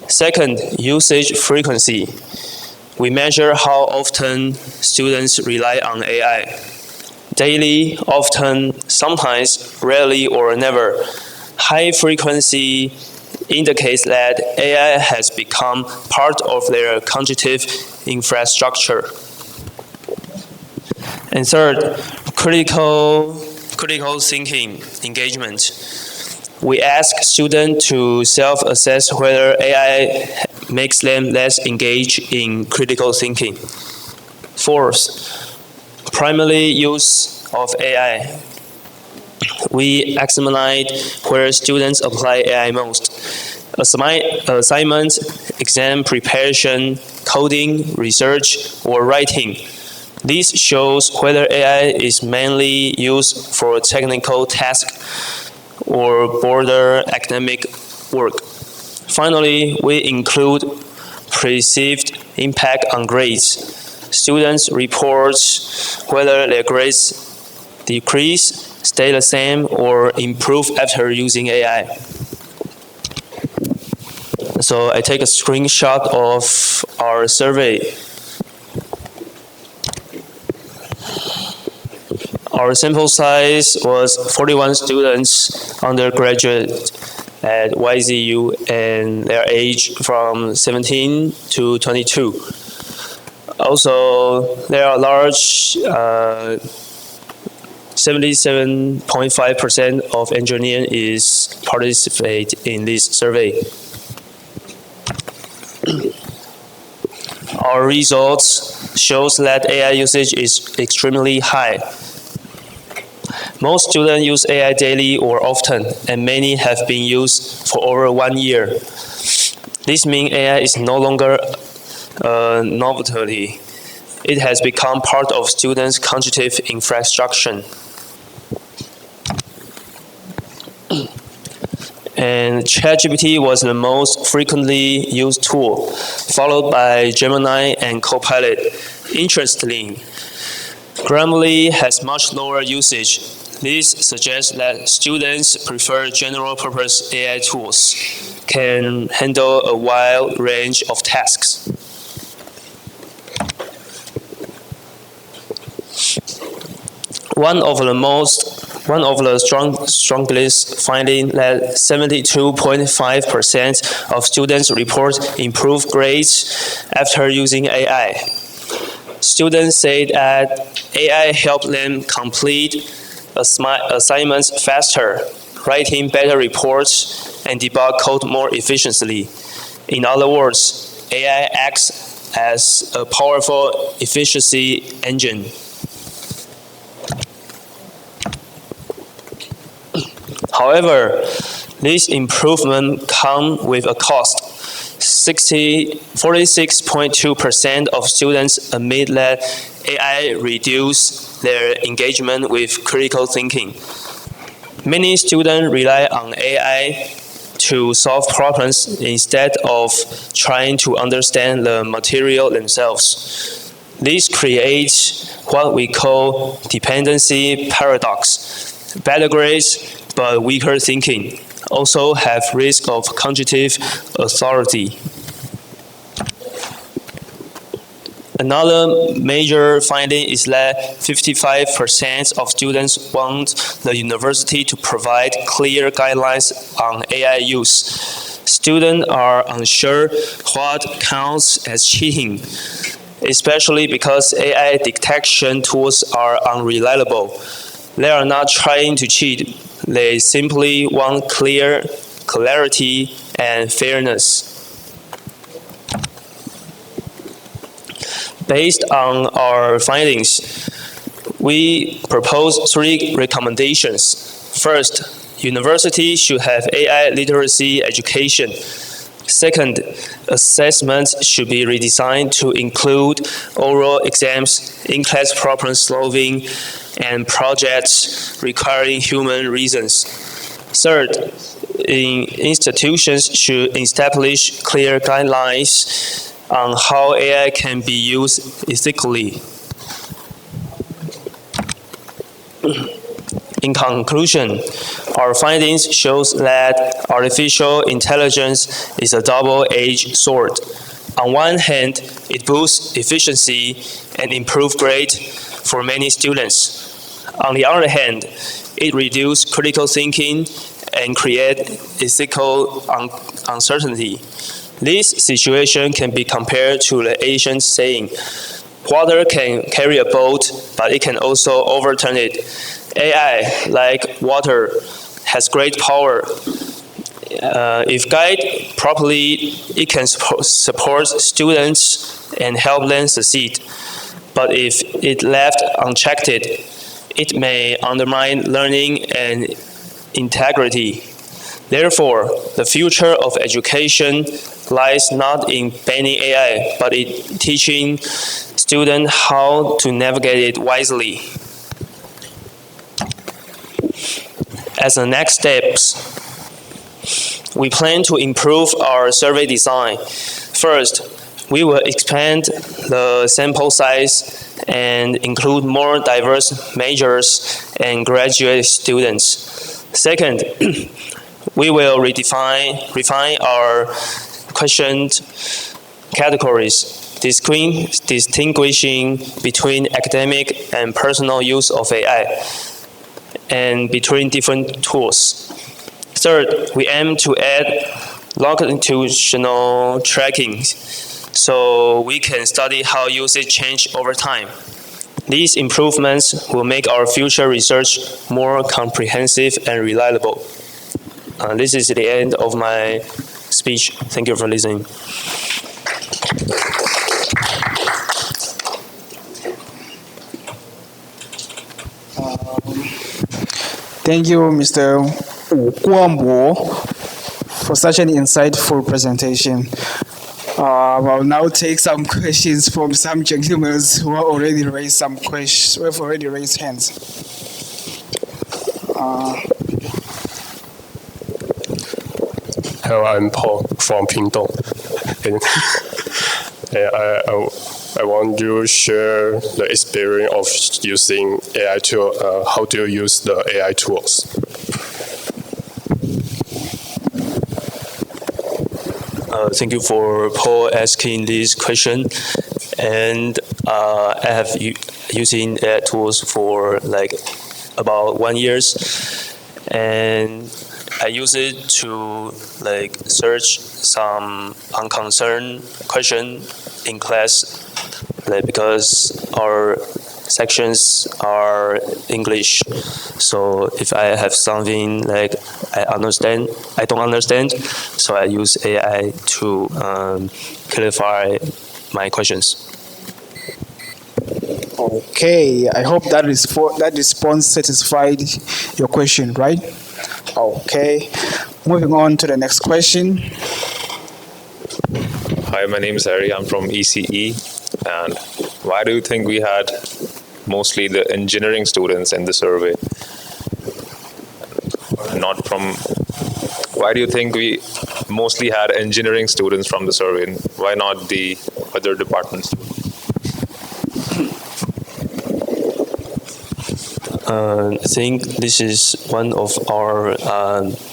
Second, usage frequency. we measure how often students rely on AI. Daily, often, sometimes, rarely, or never. High frequency indicates that AI has become part of their cognitive infrastructure. And third, critical thinking engagement. We ask students to self-assess whether AI makes them less engaged in critical thinking. Fourth, primary use of AI. We examined where students apply AI most. Assignments, exam preparation, coding, research, or writing. This shows whether AI is mainly used for technical tasks or broader academic work. Finally, we include perceived impact on grades. Students report whether their grades decrease, stay the same, or improve after using AI. So I take a screenshot of our survey. Our sample size was 41 students, undergraduate at YZU, and their age from 17 to 22. Also, there are large 77.5% of engineers is participate in this survey. Our results shows that AI usage is extremely high. Most students use AI daily or often, and many have been used for over 1 year. This means AI is no longer a novelty. It has become part of students' cognitive infrastructure. And ChatGPT was the most frequently used tool, followed by Gemini and Copilot. Interestingly, Grammarly has much lower usage. This suggests that students prefer general-purpose AI tools, can handle a wide range of tasks. One of the strongest findings that 72.5% of students report improved grades after using AI. Students say that AI helped them complete assignments faster, writing better reports, and debug code more efficiently. In other words, AI acts as a powerful efficiency engine. However, these improvements come with a cost. 46.2% of students admit that AI reduced their engagement with critical thinking. Many students rely on AI to solve problems instead of trying to understand the material themselves. This creates what we call dependency paradox. Better grades, but weaker thinking, also have risk of cognitive authority. Another major finding is that 55% of students want the university to provide clear guidelines on AI use. Students are unsure what counts as cheating, especially because AI detection tools are unreliable. They are not trying to cheat. They simply want clarity and fairness. Based on our findings, we propose 3 recommendations. First, universities should have AI literacy education. Second, assessments should be redesigned to include oral exams, in-class problem solving, and projects requiring human reasons. Third, institutions should establish clear guidelines on how AI can be used ethically. In conclusion, our findings shows that artificial intelligence is a double-edged sword. On one hand, it boosts efficiency and improves grade for many students. On the other hand, it reduces critical thinking and creates ethical uncertainty. This situation can be compared to the ancient saying, "Water can carry a boat, but it can also overturn it." AI, like water, has great power. If guided properly, it can support students and help them succeed. But if it left unchecked, it may undermine learning and integrity. Therefore, the future of education lies not in banning AI, but in teaching students how to navigate it wisely. As the next steps, we plan to improve our survey design. First, we will expand the sample size and include more diverse majors and graduate students. Second, we will refine our question categories, distinguishing between academic and personal use of AI, and between different tools. Third, we aim to add longitudinal tracking so we can study how usage change over time. These improvements will make our future research more comprehensive and reliable. This is the end of my speech. Thank you for listening. Thank you, Mr. Kwambo, for such an insightful presentation. I'll now take some questions from some gentlemen who have already raised some questions, who have already raised hands. Hello, I'm Paul from Pingdong. And I want to share the experience of using AI tool. How do you use the AI tools? Thank you for Paul asking this question. And I have using AI tools for like about 1 year, and I use it to like search some unconcerned question in class, like because our sections are English. So if I have something like I don't understand, so I use AI to clarify my questions. Okay, I hope that response satisfied your question, right? Okay, moving on to the next question. Hi, my name is Harry. I'm from ECE. And why do you think we had mostly the engineering students in the survey? Why do you think we mostly had engineering students from the survey? And why not the other departments? I think this is one of our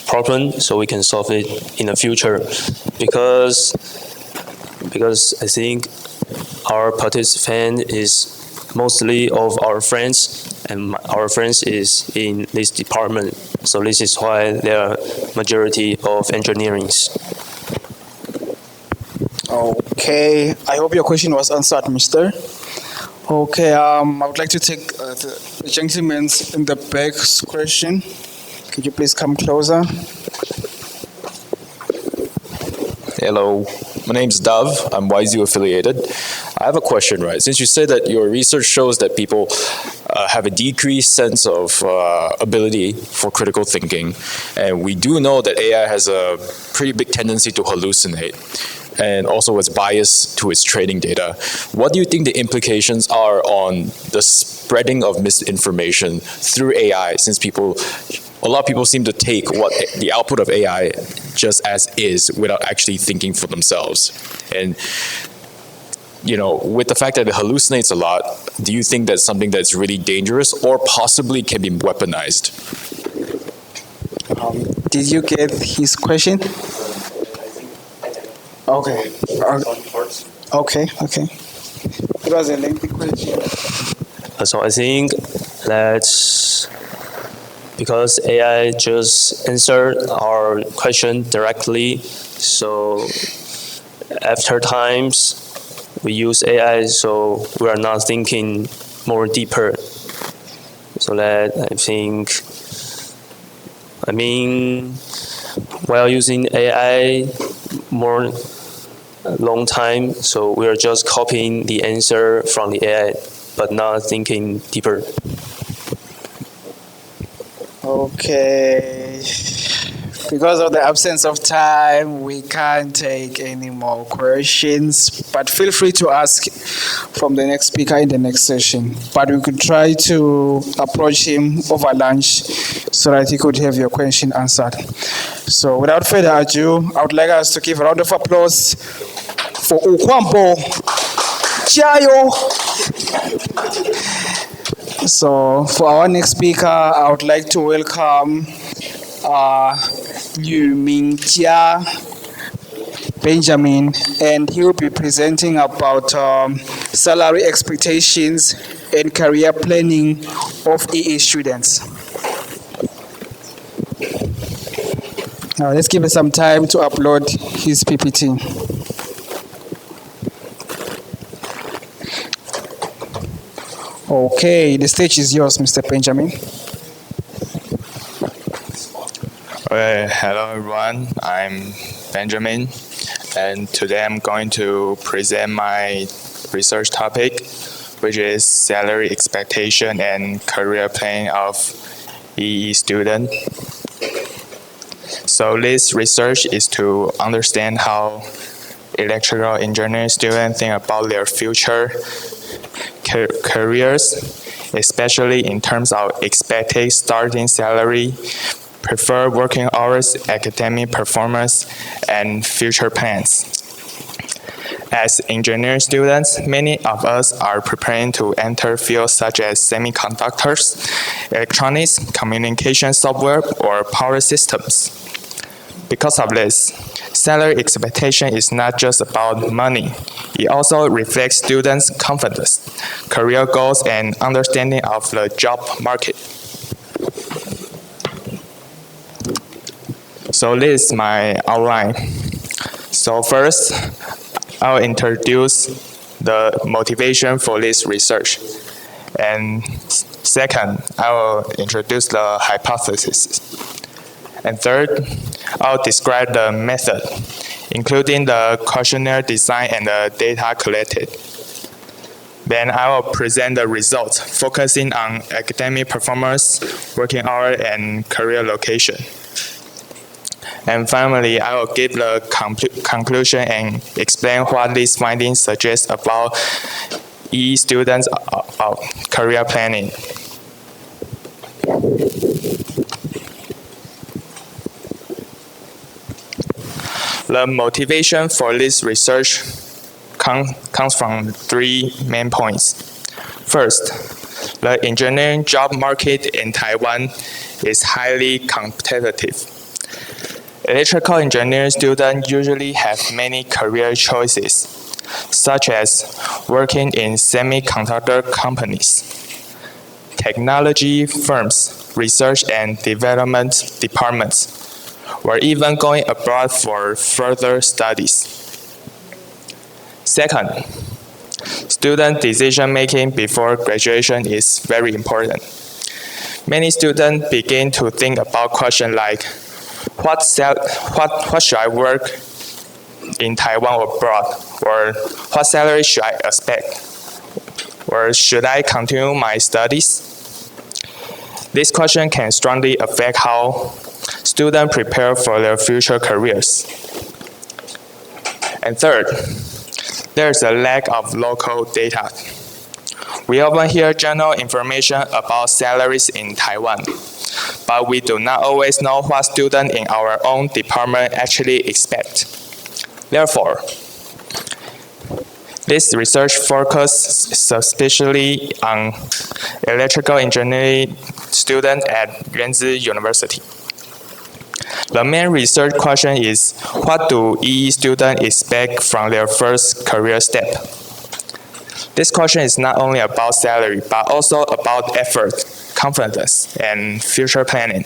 problems, so we can solve it in the future. Because I think our participant is mostly of our friends, and our friends is in this department. So this is why there are majority of engineerings. Okay, I hope your question was answered, Mister. Okay, I would like to take the gentleman in the back's question. Could you please come closer? Hello, my name's Dav. I'm YZU affiliated. I have a question, right? Since you said that your research shows that people have a decreased sense of ability for critical thinking, and we do know that AI has a pretty big tendency to hallucinate, and also it's biased to its training data. What do you think the implications are on the spreading of misinformation through AI, since a lot of people seem to take the output of AI just as is without actually thinking for themselves? And with the fact that it hallucinates a lot, do you think that's something that's really dangerous or possibly can be weaponized? Did you get his question? Okay. Okay. Okay. It was a lengthy question. So I think that's because AI just answered our question directly. So after times we use AI, so we are not thinking more deeper. So that I mean, while using AI more long time, so we are just copying the answer from the AI, but not thinking deeper. Okay. Because of the absence of time, we can't take any more questions. But feel free to ask from the next speaker in the next session. But we could try to approach him over lunch so that he could have your question answered. So without further ado, I would like us to give a round of applause for Ukwambo Chayo. So for our next speaker, I would like to welcome Liu Mingjia Benjamin, and he will be presenting about salary expectations and career planning of EE students. Now let's give it some time to upload his PPT. Okay, the stage is yours, Mr. Benjamin. Hello everyone, I'm Benjamin, and today I'm going to present my research topic, which is salary expectation and career planning of EE student. So this research is to understand how electrical engineering students think about their future careers, especially in terms of expected starting salary, preferred working hours, academic performance, and future plans. As engineering students, many of us are preparing to enter fields such as semiconductors, electronics, communication software, or power systems. Because of this, salary expectation is not just about money. It also reflects students' confidence, career goals, and understanding of the job market. So this is my outline. So first, I'll introduce the motivation for this research. And second, I will introduce the hypothesis. And third, I'll describe the method, including the questionnaire design and the data collected. Then I will present the results, focusing on academic performance, working hour, and career location. And finally, I will give the conclusion and explain what these findings suggest about EE students' about career planning. The motivation for this research comes from three main points. First, the engineering job market in Taiwan is highly competitive. Electrical engineering students usually have many career choices, such as working in semiconductor companies, technology firms, research and development departments, or even going abroad for further studies. Second, student decision-making before graduation is very important. Many students begin to think about questions like, what should I work in Taiwan or abroad? Or what salary should I expect? Or should I continue my studies? This question can strongly affect how students prepare for their future careers. And third, there's a lack of local data. We often hear general information about salaries in Taiwan, but we do not always know what students in our own department actually expect. Therefore, this research focuses especially on electrical engineering students at Yuanzi University. The main research question is, what do EE students expect from their first career step? This question is not only about salary, but also about effort, confidence, and future planning.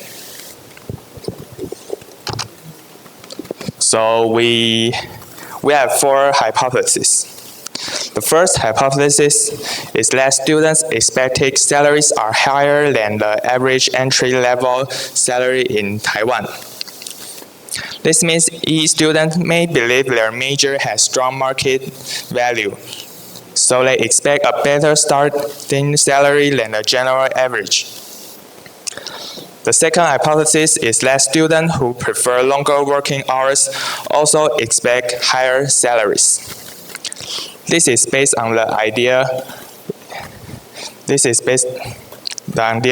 So we have 4 hypotheses. The first hypothesis is that students' expected salaries are higher than the average entry-level salary in Taiwan. This means EE students may believe their major has strong market value, so they expect a better starting salary than the general average. The second hypothesis is that students who prefer longer working hours also expect higher salaries. This is based on the idea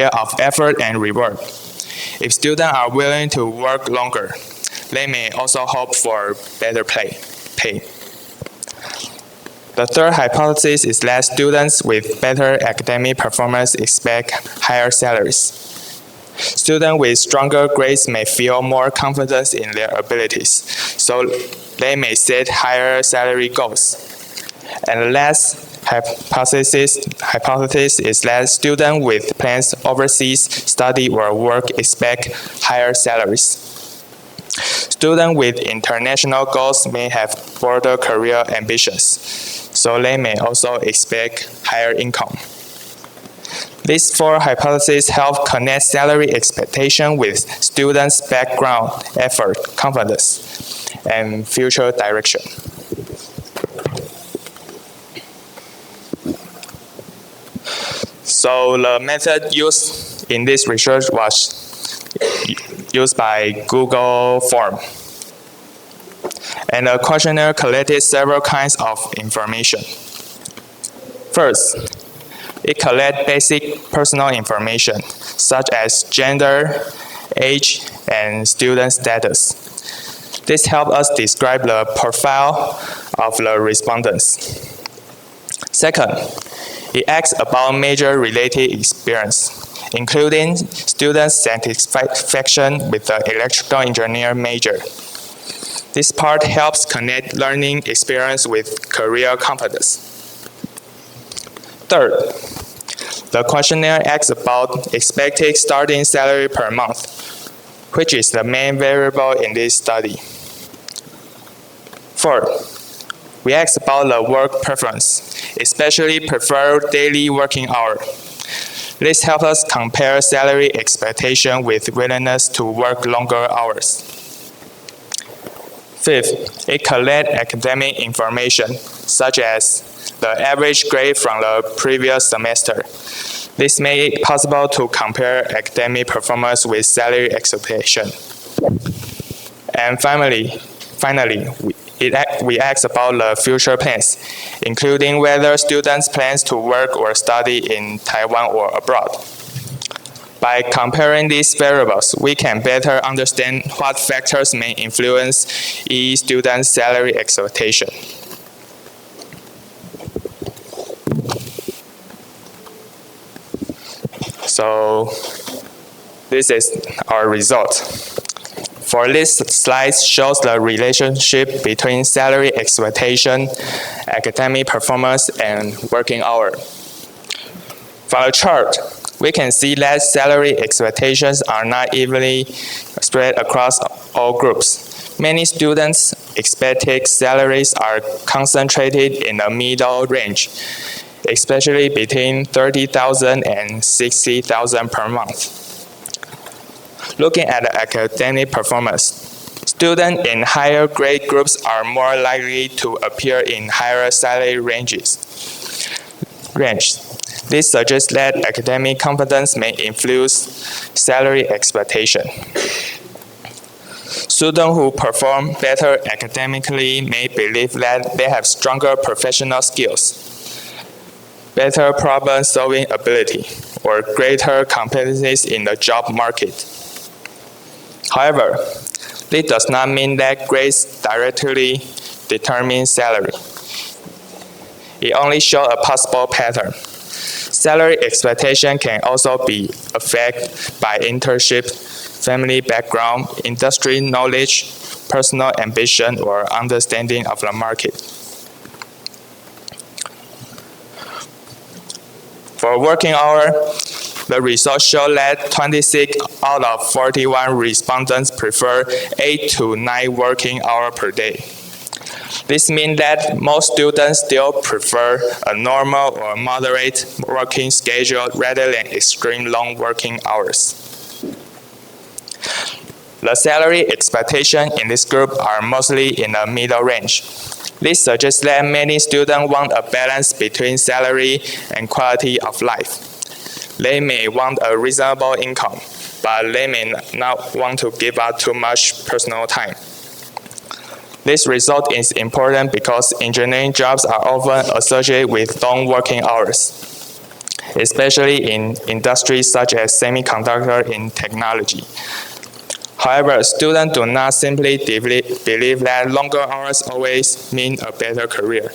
of effort and reward. If students are willing to work longer, they may also hope for better pay. The third hypothesis is that students with better academic performance expect higher salaries. Students with stronger grades may feel more confidence in their abilities, so they may set higher salary goals. And the last hypothesis is that students with plans overseas study or work expect higher salaries. Students with international goals may have broader career ambitions, so they may also expect higher income. These 4 hypotheses help connect salary expectation with students' background, effort, confidence, and future direction. So the method used in this research was used by Google Form. And the questionnaire collected several kinds of information. First, it collected basic personal information, such as gender, age, and student status. This helped us describe the profile of the respondents. Second, it asks about major-related experience, including students' satisfaction with the electrical engineer major. This part helps connect learning experience with career confidence. Third, the questionnaire asks about expected starting salary per month, which is the main variable in this study. Fourth, we asked about the work preference, especially preferred daily working hour. This helps us compare salary expectation with willingness to work longer hours. Fifth, it collects academic information, such as the average grade from the previous semester. This made it possible to compare academic performance with salary expectation. And finally, we asked about the future plans, including whether students plan to work or study in Taiwan or abroad. By comparing these variables, we can better understand what factors may influence each student's salary expectation. So this is our result. For this slide shows the relationship between salary expectation, academic performance, and working hour. From the chart, we can see that salary expectations are not evenly spread across all groups. Many students' expected salaries are concentrated in the middle range, especially between 30,000 and 60,000 per month. Looking at the academic performance, students in higher grade groups are more likely to appear in higher salary ranges. This suggests that academic confidence may influence salary expectation. Students who perform better academically may believe that they have stronger professional skills, better problem-solving ability, or greater competitiveness in the job market. However, this does not mean that grades directly determine salary. It only shows a possible pattern. Salary expectation can also be affected by internship, family background, industry knowledge, personal ambition, or understanding of the market. For working hour, the results show that 26 out of 41 respondents prefer 8 to 9 working hours per day. This means that most students still prefer a normal or moderate working schedule rather than extreme long working hours. The salary expectations in this group are mostly in the middle range. This suggests that many students want a balance between salary and quality of life. They may want a reasonable income, but they may not want to give up too much personal time. This result is important because engineering jobs are often associated with long working hours, especially in industries such as semiconductor and technology. However, students do not simply believe that longer hours always mean a better career.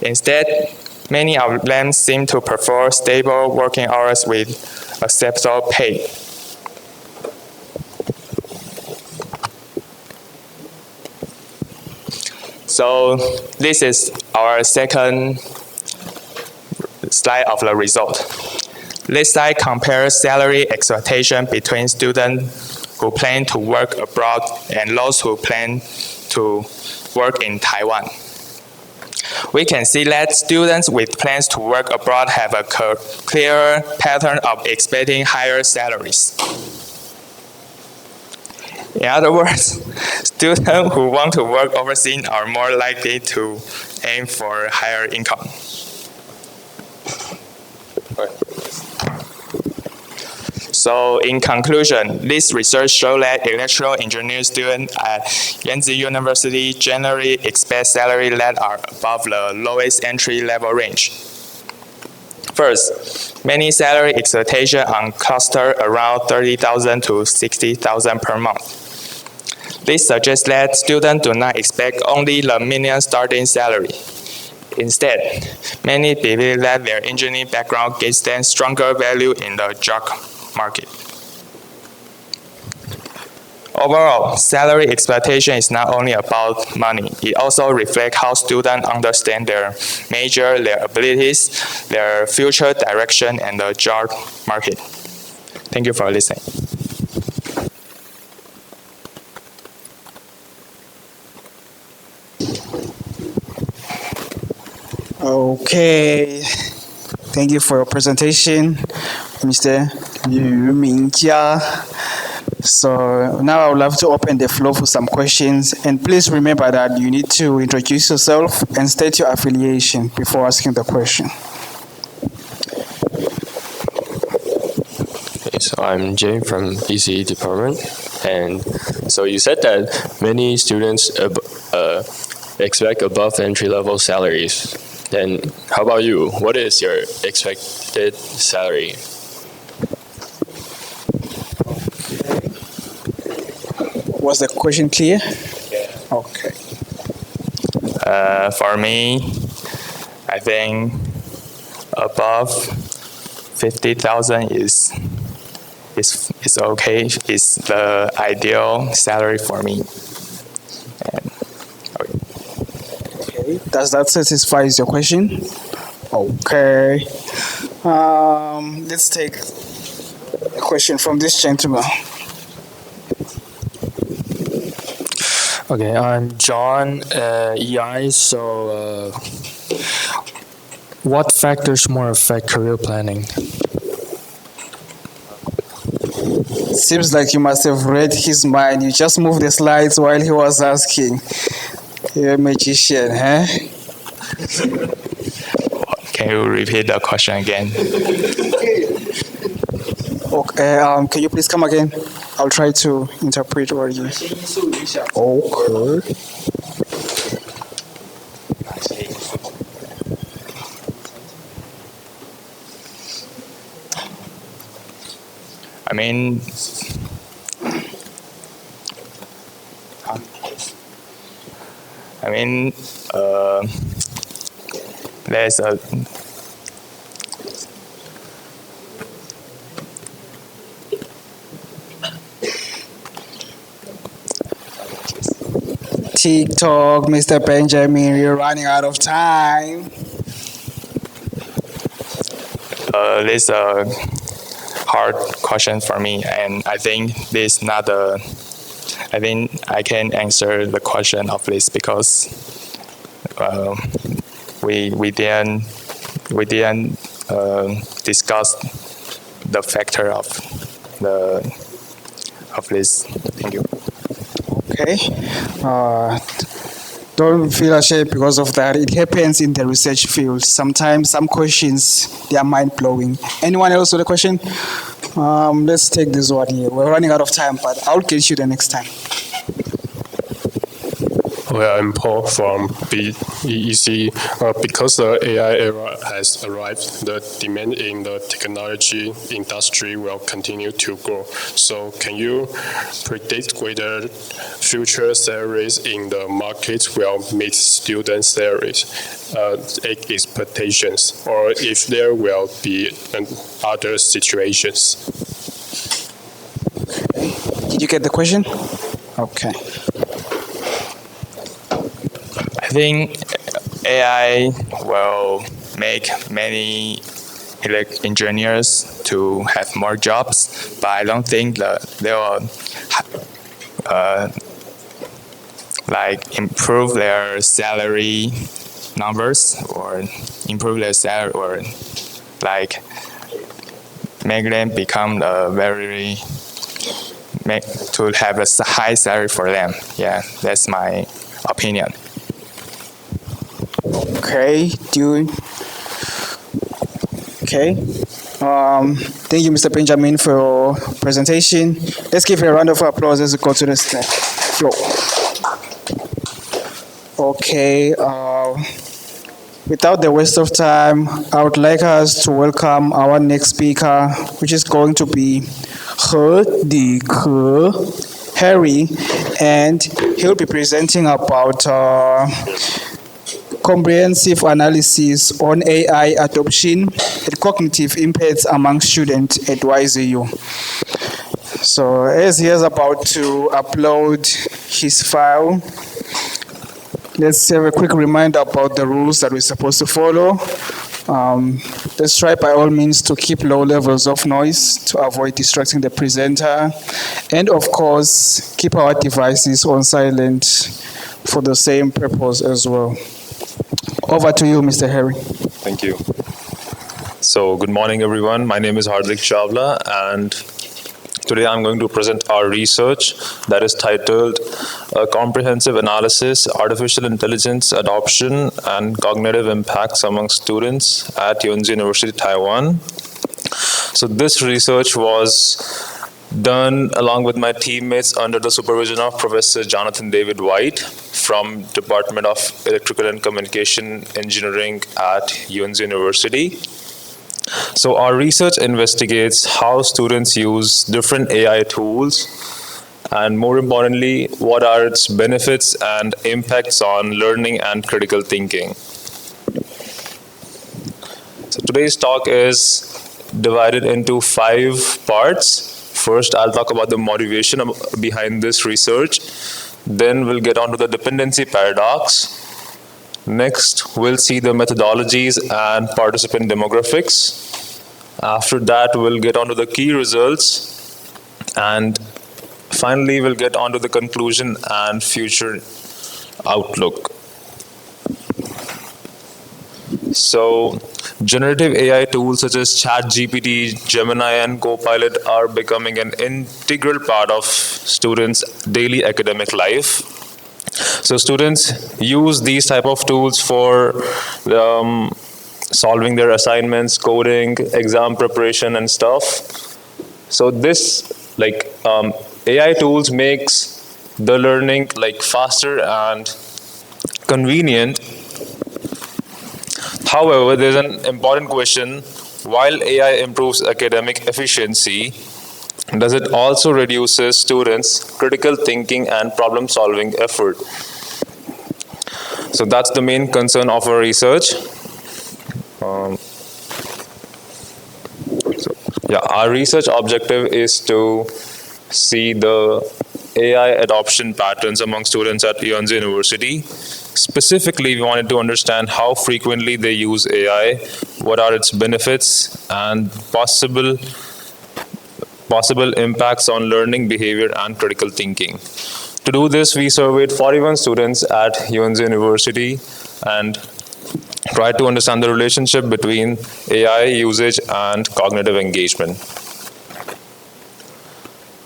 Instead, many of them seem to prefer stable working hours with acceptable pay. So this is our second slide of the result. This slide compares salary expectation between students who plan to work abroad and those who plan to work in Taiwan. We can see that students with plans to work abroad have a clearer pattern of expecting higher salaries. In other words, students who want to work overseas are more likely to aim for higher income. So in conclusion, this research shows that electrical engineering students at Yangtze University generally expect salaries that are above the lowest entry-level range. First, many salary expectations are clustered around 30,000 to 60,000 per month. This suggests that students do not expect only the minimum starting salary. Instead, many believe that their engineering background gives them stronger value in the job market. Overall, salary expectation is not only about money. It also reflects how students understand their major, their abilities, their future direction, and the job market. Thank you for listening. Okay, thank you for your presentation, Mr. Liu Mingjia. So now I would love to open the floor for some questions, and please remember that you need to introduce yourself and state your affiliation before asking the question. Okay, so I'm Jay from ECE department, and so you said that many students expect above entry-level salaries. Then how about you? What is your expected salary? Was the question clear? Okay. For me, I think above 50,000 is okay. It's the ideal salary for me. Okay. Does that satisfy your question? Okay. Let's take a question from this gentleman. Okay, I'm John, EI. So, what factors more affect career planning? Seems like you must have read his mind. You just moved the slides while he was asking. You're a magician, huh? Can you repeat the question again? Okay, can you please come again? I'll try to interpret what you. Okay. There's a TikTok, Mr. Benjamin, we're running out of time. This is a hard question for me, and I think this not a. I think I can answer the question of this because we didn't discuss the factor of this. Thank you. Okay. Don't feel ashamed because of that. It happens in the research field. Sometimes some questions, they are mind-blowing. Anyone else with a question? Let's take this one here. We're running out of time, but I'll get you the next time. Well, I'm Paul from BEEC. Because the AI era has arrived, the demand in the technology industry will continue to grow. So can you predict whether future salaries in the market will meet student salaries expectations, or if there will be other situations? Did you get the question? Okay. I think AI will make many engineers to have more jobs, but I don't think that they will improve their salary numbers or improve their salary or make them become to have a high salary for them. Yeah, that's my opinion. Okay, dude. Okay. Thank you, Mr. Benjamin, for your presentation. Let's give a round of applause as we go to the floor. Okay. Without the waste of time, I would like us to welcome our next speaker, which is going to be Harry, and he'll be presenting about comprehensive analysis on AI adoption and cognitive impacts among students at YZU. So as he is about to upload his file, let's have a quick reminder about the rules that we're supposed to follow. Let's try by all means to keep low levels of noise to avoid distracting the presenter. And of course, keep our devices on silent for the same purpose as well. Over to you, Mr. Harry. Thank you. So, good morning, everyone. My name is Hardik Chawla, and today I'm going to present our research that is titled Comprehensive Analysis, Artificial Intelligence Adoption and Cognitive Impacts Among Students at Yonsei University, Taiwan. So this research was done along with my teammates under the supervision of Professor Jonathan David White from Department of Electrical and Communication Engineering at Yonsei University. So our research investigates how students use different AI tools, and more importantly, what are its benefits and impacts on learning and critical thinking. So today's talk is divided into 5 parts. First, I'll talk about the motivation behind this research. Then we'll get onto the dependency paradox. Next, we'll see the methodologies and participant demographics. After that, we'll get onto the key results. And finally, we'll get onto the conclusion and future outlook. So, generative AI tools such as ChatGPT, Gemini, and Copilot are becoming an integral part of students' daily academic life. So students use these type of tools for solving their assignments, coding, exam preparation, and stuff. So this, AI tools makes the learning faster and convenient. However, there's an important question. While AI improves academic efficiency, does it also reduces students' critical thinking and problem-solving effort? So that's the main concern of our research. Our research objective is to see the AI adoption patterns among students at Yonsei University. Specifically, we wanted to understand how frequently they use AI, what are its benefits, and possible impacts on learning behavior and critical thinking. To do this, we surveyed 41 students at Yonsei University and tried to understand the relationship between AI usage and cognitive engagement.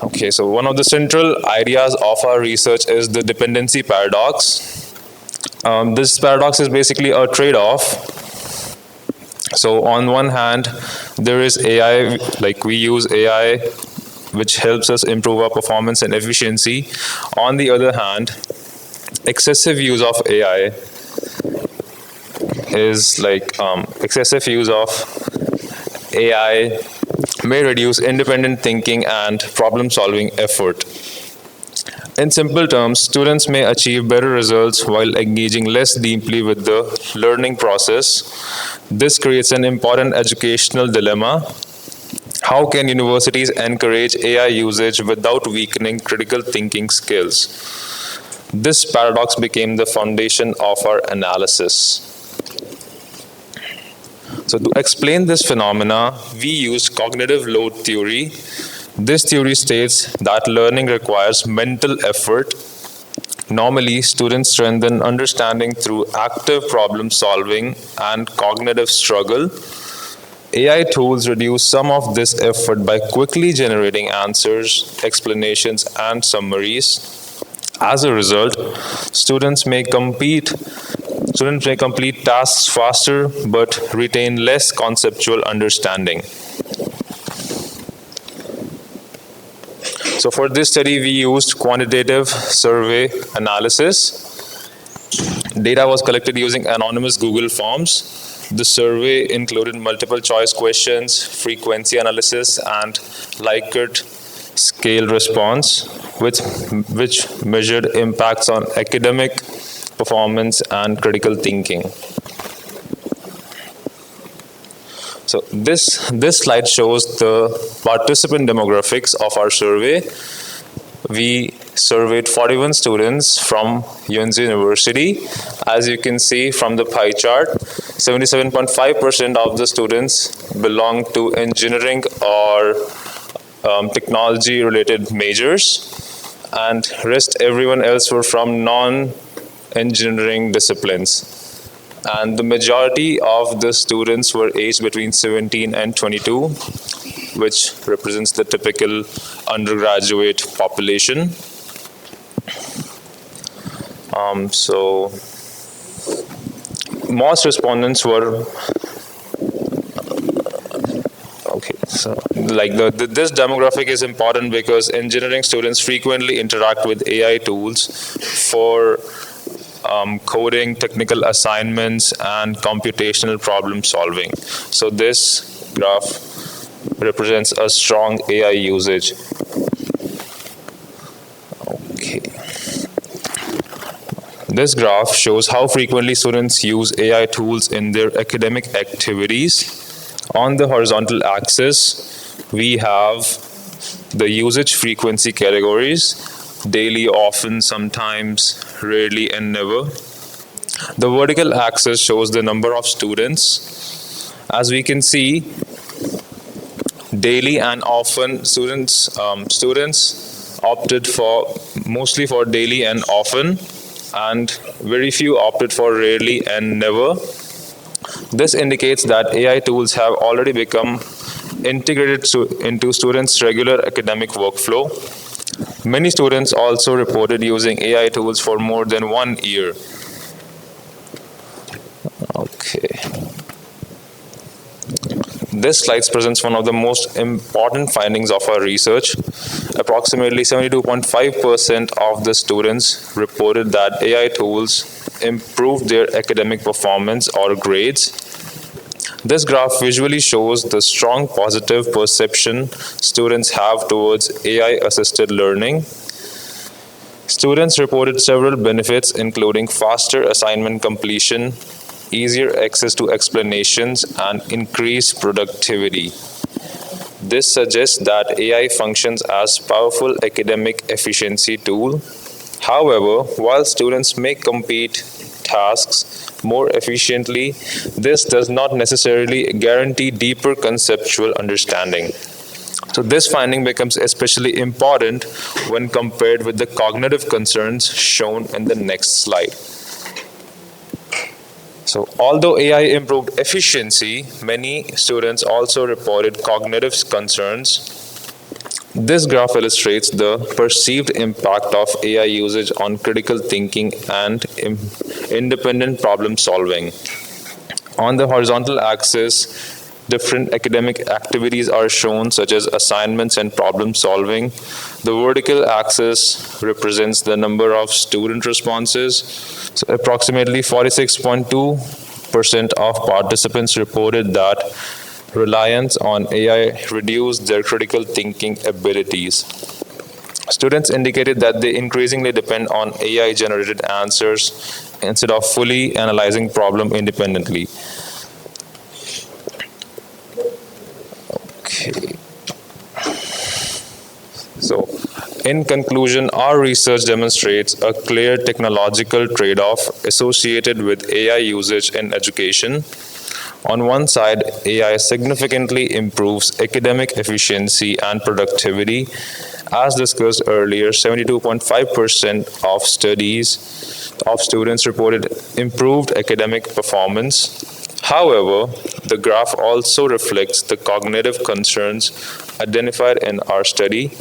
Okay, so one of the central ideas of our research is the dependency paradox. This paradox is basically a trade-off. So on one hand, there is AI, like we use AI, which helps us improve our performance and efficiency. On the other hand, excessive use of AI is like excessive use of AI may reduce independent thinking and problem-solving effort. In simple terms, students may achieve better results while engaging less deeply with the learning process. This creates an important educational dilemma. How can universities encourage AI usage without weakening critical thinking skills? This paradox became the foundation of our analysis. So to explain this phenomena, we used cognitive load theory. This theory states that learning requires mental effort. Normally, students strengthen understanding through active problem solving and cognitive struggle. AI tools reduce some of this effort by quickly generating answers, explanations, and summaries. As a result, students may complete tasks faster but retain less conceptual understanding. So for this study, we used quantitative survey analysis. Data was collected using anonymous Google Forms. The survey included multiple choice questions, frequency analysis, and Likert scale response, which measured impacts on academic performance and critical thinking. So this slide shows the participant demographics of our survey. We surveyed 41 students from Yonsei University. As you can see from the pie chart, 77.5% of the students belong to engineering or technology-related majors, and rest everyone else were from non-engineering disciplines. And the majority of the students were aged between 17 and 22, which represents the typical undergraduate population. So most respondents were okay. So like this demographic is important because engineering students frequently interact with AI tools for coding, technical assignments, and computational problem solving. So this graph represents a strong AI usage. Okay. This graph shows how frequently students use AI tools in their academic activities. On the horizontal axis, we have the usage frequency categories: daily, often, sometimes, rarely, and never. The vertical axis shows the number of students. As we can see, daily and often students opted mostly for daily and often, and very few opted for rarely and never. This indicates that AI tools have already become integrated into students' regular academic workflow. Many students also reported using AI tools for more than 1 year. Okay. This slide presents one of the most important findings of our research. Approximately 72.5% of the students reported that AI tools improved their academic performance or grades. This graph visually shows the strong positive perception students have towards AI-assisted learning. Students reported several benefits, including faster assignment completion, easier access to explanations, and increased productivity. This suggests that AI functions as powerful academic efficiency tool. However, while students may complete tasks more efficiently, this does not necessarily guarantee deeper conceptual understanding. So this finding becomes especially important when compared with the cognitive concerns shown in the next slide. So although AI improved efficiency, many students also reported cognitive concerns. This graph illustrates the perceived impact of AI usage on critical thinking and independent problem solving. On the horizontal axis, different academic activities are shown, such as assignments and problem solving. The vertical axis represents the number of student responses. So approximately 46.2% of participants reported that reliance on AI reduced their critical thinking abilities. Students indicated that they increasingly depend on AI-generated answers instead of fully analyzing problem independently. Okay. So, in conclusion, our research demonstrates a clear technological trade-off associated with AI usage in education. On one side, AI significantly improves academic efficiency and productivity. As discussed earlier, 72.5% of students reported improved academic performance. However, the graph also reflects the cognitive concerns identified in our study,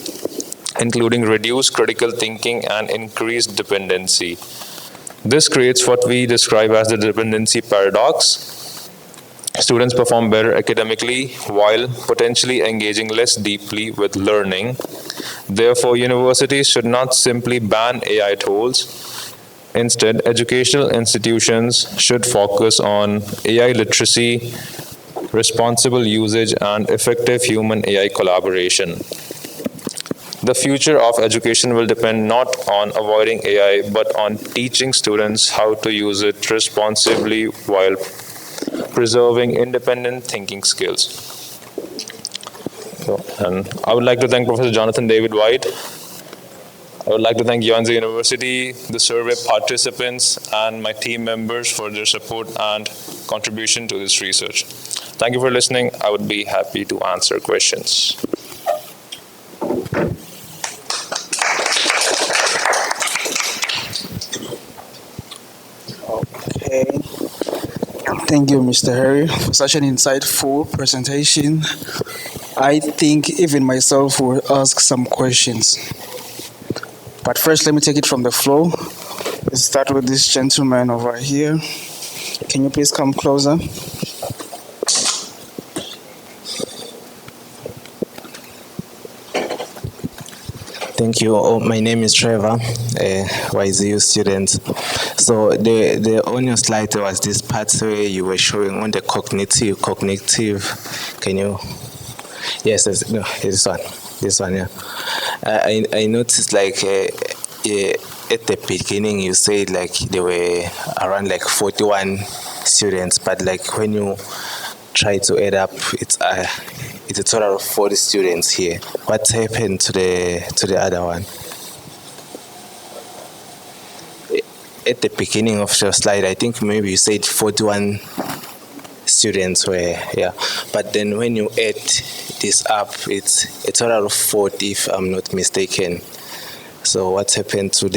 including reduced critical thinking and increased dependency. This creates what we describe as the dependency paradox. Students perform better academically while potentially engaging less deeply with learning. Therefore, universities should not simply ban AI tools. Instead, educational institutions should focus on AI literacy, responsible usage, and effective human-AI collaboration. The future of education will depend not on avoiding AI, but on teaching students how to use it responsibly while preserving independent thinking skills. And I would like to thank Professor Jonathan David White. I would like to thank Yonsei University, the survey participants, and my team members for their support and contribution to this research. Thank you for listening. I would be happy to answer questions. Okay. Thank you, Mr. Harry, for such an insightful presentation. I think even myself will ask some questions. But first, let me take it from the floor. Let's start with this gentleman over here. Can you please come closer? Thank you. Oh, my name is Trevor, a YZU student. So on your slide there was this part where you were showing on the cognitive. Can you? Yes, no, this one, yeah. I noticed like at the beginning you said like there were around like 41 students, but like when you try to add up, it's a total of 40 students here. What happened to the other one? At the beginning of your slide, I think maybe you said 41 students were, yeah. But then when you add this up, it's a total of 40, if I'm not mistaken. So what happened to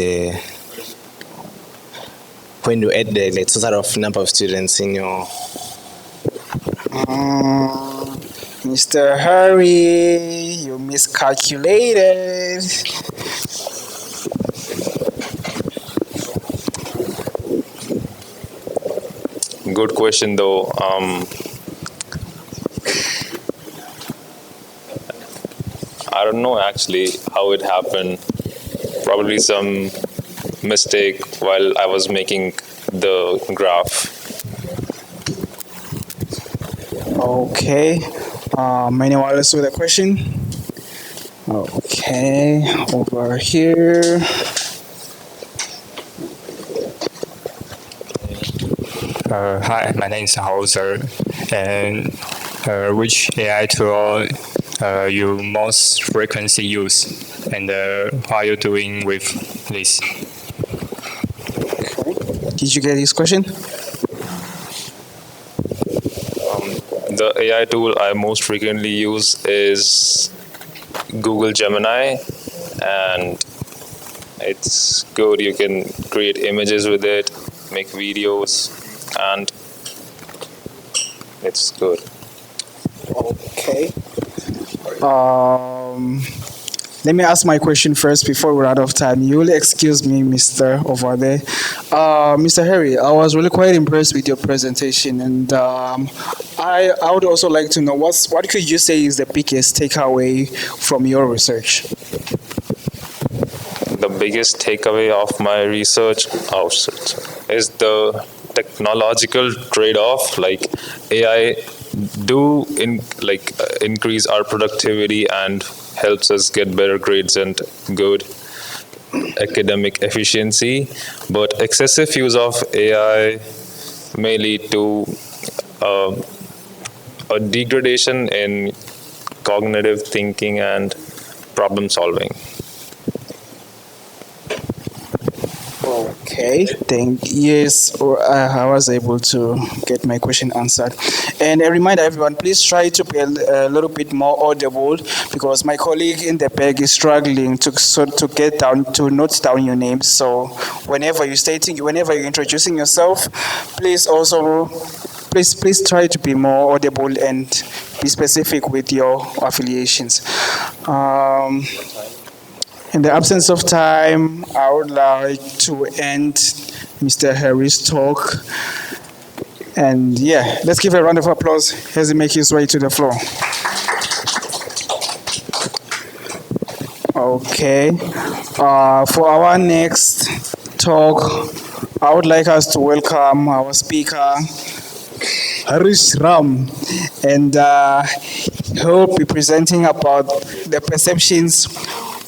when you add the total of number of students in your... Mr. Harry, you miscalculated. Good question, though. I don't know actually how it happened. Probably some mistake while I was making the graph. Okay. Anyone else with a question? Okay, over here. Hi, my name is Hauser, and which AI tool you most frequently use, and how are you doing with this? Did you get his question? The AI tool I most frequently use is Google Gemini, and it's good. You can create images with it, make videos, and it's good. Okay. Let me ask my question first before we're out of time. You will excuse me, Mr. over there. Mr. Harry, I was really quite impressed with your presentation, and I would also like to know what could you say is the biggest takeaway from your research? The biggest takeaway of my research is the technological trade-off. Like AI increase our productivity and helps us get better grades and good academic efficiency, but excessive use of AI may lead to a degradation in cognitive thinking and problem solving. Okay, yes, I was able to get my question answered. And I remind everyone, please try to be a little bit more audible because my colleague in the back is struggling to note down your name. So whenever you're introducing yourself, please try to be more audible and be specific with your affiliations. In the absence of time, I would like to end Mr. Harry's talk. And yeah, let's give a round of applause as he makes his way to the floor. Okay. For our next talk, I would like us to welcome our speaker, Harish Ram, and he'll be presenting about the perceptions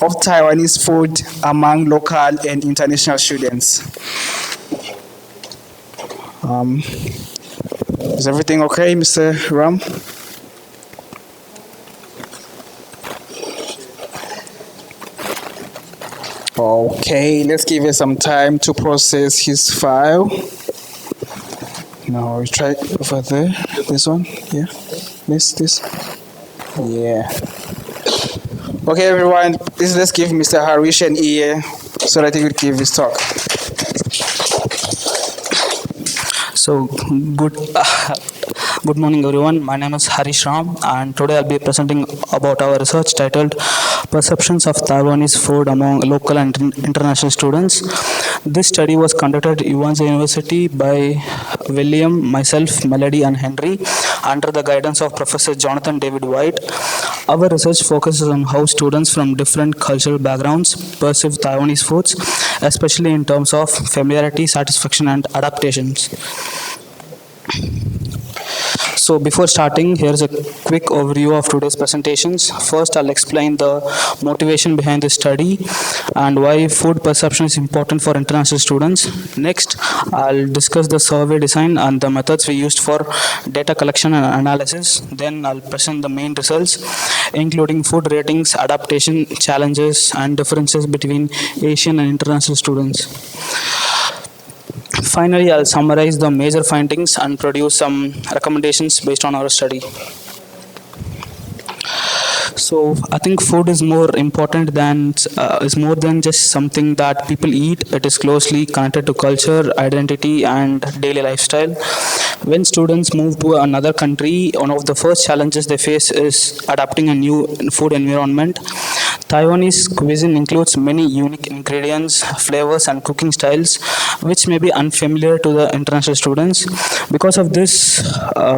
of Taiwanese food among local and international students. Is everything okay, Mr. Ram? Okay, let's give it some time to process his file. Now we try over there. This one, yeah. This. Yeah. Okay, everyone, please let's give Mr. Harish an ear so that he could give his talk. So, good morning, everyone. My name is Harish Ram, and today I'll be presenting about our research titled Perceptions of Taiwanese Food Among Local and International Students. This study was conducted at Yuanzi University by William, myself, Melody, and Henry under the guidance of Professor Jonathan David White. Our research focuses on how students from different cultural backgrounds perceive Taiwanese foods, especially in terms of familiarity, satisfaction, and adaptations. So before starting, here's a quick overview of today's presentations. First, I'll explain the motivation behind the study and why food perception is important for international students. Next, I'll discuss the survey design and the methods we used for data collection and analysis. Then I'll present the main results, including food ratings, adaptation challenges, and differences between Asian and international students. Finally, I'll summarize the major findings and produce some recommendations based on our study. So I think food is more important than is more than just something that people eat. It is closely connected to culture, identity, and daily lifestyle. When students move to another country, one of the first challenges they face is adapting a new food environment. Taiwanese cuisine includes many unique ingredients, flavors, and cooking styles, which may be unfamiliar to the international students. Because of this,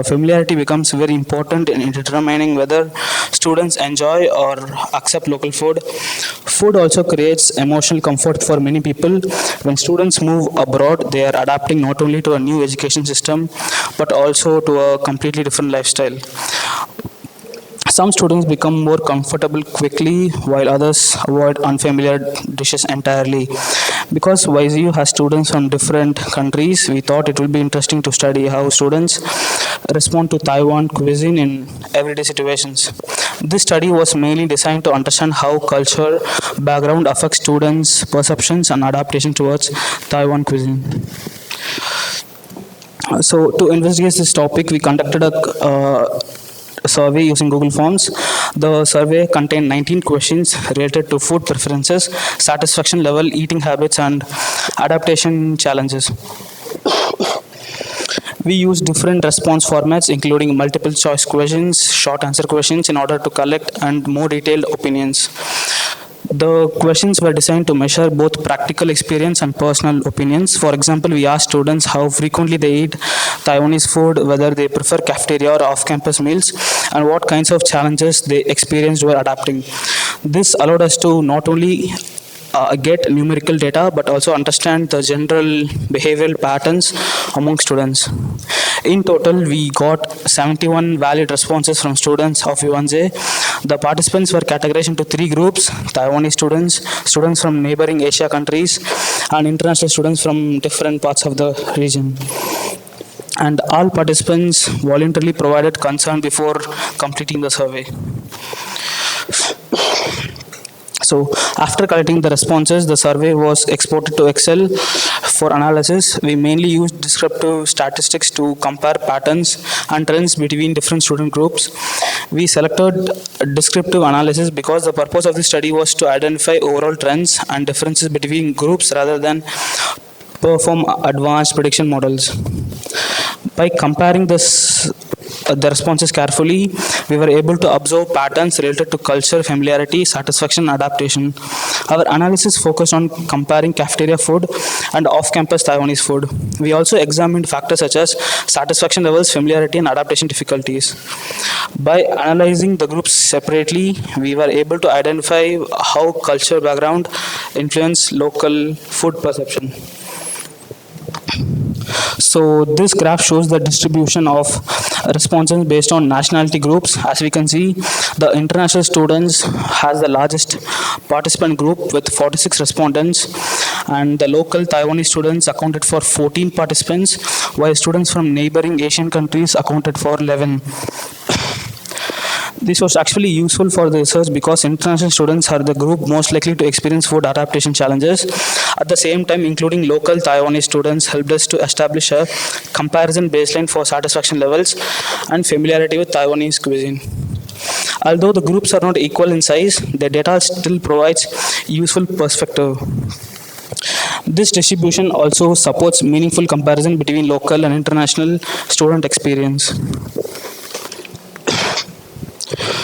familiarity becomes very important in determining whether students enjoy or accept local food. Food also creates emotional comfort for many people. When students move abroad, they are adapting not only to a new education system, but also to a completely different lifestyle. Some students become more comfortable quickly, while others avoid unfamiliar dishes entirely. Because YZU has students from different countries, we thought it would be interesting to study how students respond to Taiwan cuisine in everyday situations. This study was mainly designed to understand how culture background affects students' perceptions and adaptation towards Taiwan cuisine. So, to investigate this topic, we conducted a survey using Google Forms. The survey contained 19 questions related to food preferences, satisfaction level, eating habits, and adaptation challenges. We used different response formats, including multiple choice questions, short answer questions, in order to collect and more detailed opinions. The questions were designed to measure both practical experience and personal opinions. For example, we asked students how frequently they eat Taiwanese food, whether they prefer cafeteria or off-campus meals, and what kinds of challenges they experienced while adapting. This allowed us to not only get numerical data but also understand the general behavioral patterns among students. In total, we got 71 valid responses from students of UNJ. The participants were categorized into three groups: Taiwanese students, students from neighboring Asia countries, and international students from different parts of the region. And all participants voluntarily provided consent before completing the survey. So after collecting the responses, the survey was exported to Excel for analysis. We mainly used descriptive statistics to compare patterns and trends between different student groups. We selected descriptive analysis because the purpose of the study was to identify overall trends and differences between groups rather than perform advanced prediction models. By comparing the responses carefully, we were able to observe patterns related to culture, familiarity, satisfaction, and adaptation. Our analysis focused on comparing cafeteria food and off-campus Taiwanese food. We also examined factors such as satisfaction levels, familiarity, and adaptation difficulties. By analyzing the groups separately, we were able to identify how culture background influenced local food perception. So this graph shows the distribution of responses based on nationality groups. As we can see, the international students has the largest participant group with 46 respondents, and the local Taiwanese students accounted for 14 participants, while students from neighboring Asian countries accounted for 11. This was actually useful for the research because international students are the group most likely to experience food adaptation challenges. At the same time, including local Taiwanese students helped us to establish a comparison baseline for satisfaction levels and familiarity with Taiwanese cuisine. Although the groups are not equal in size, their data still provides useful perspective. This distribution also supports meaningful comparison between local and international student experience.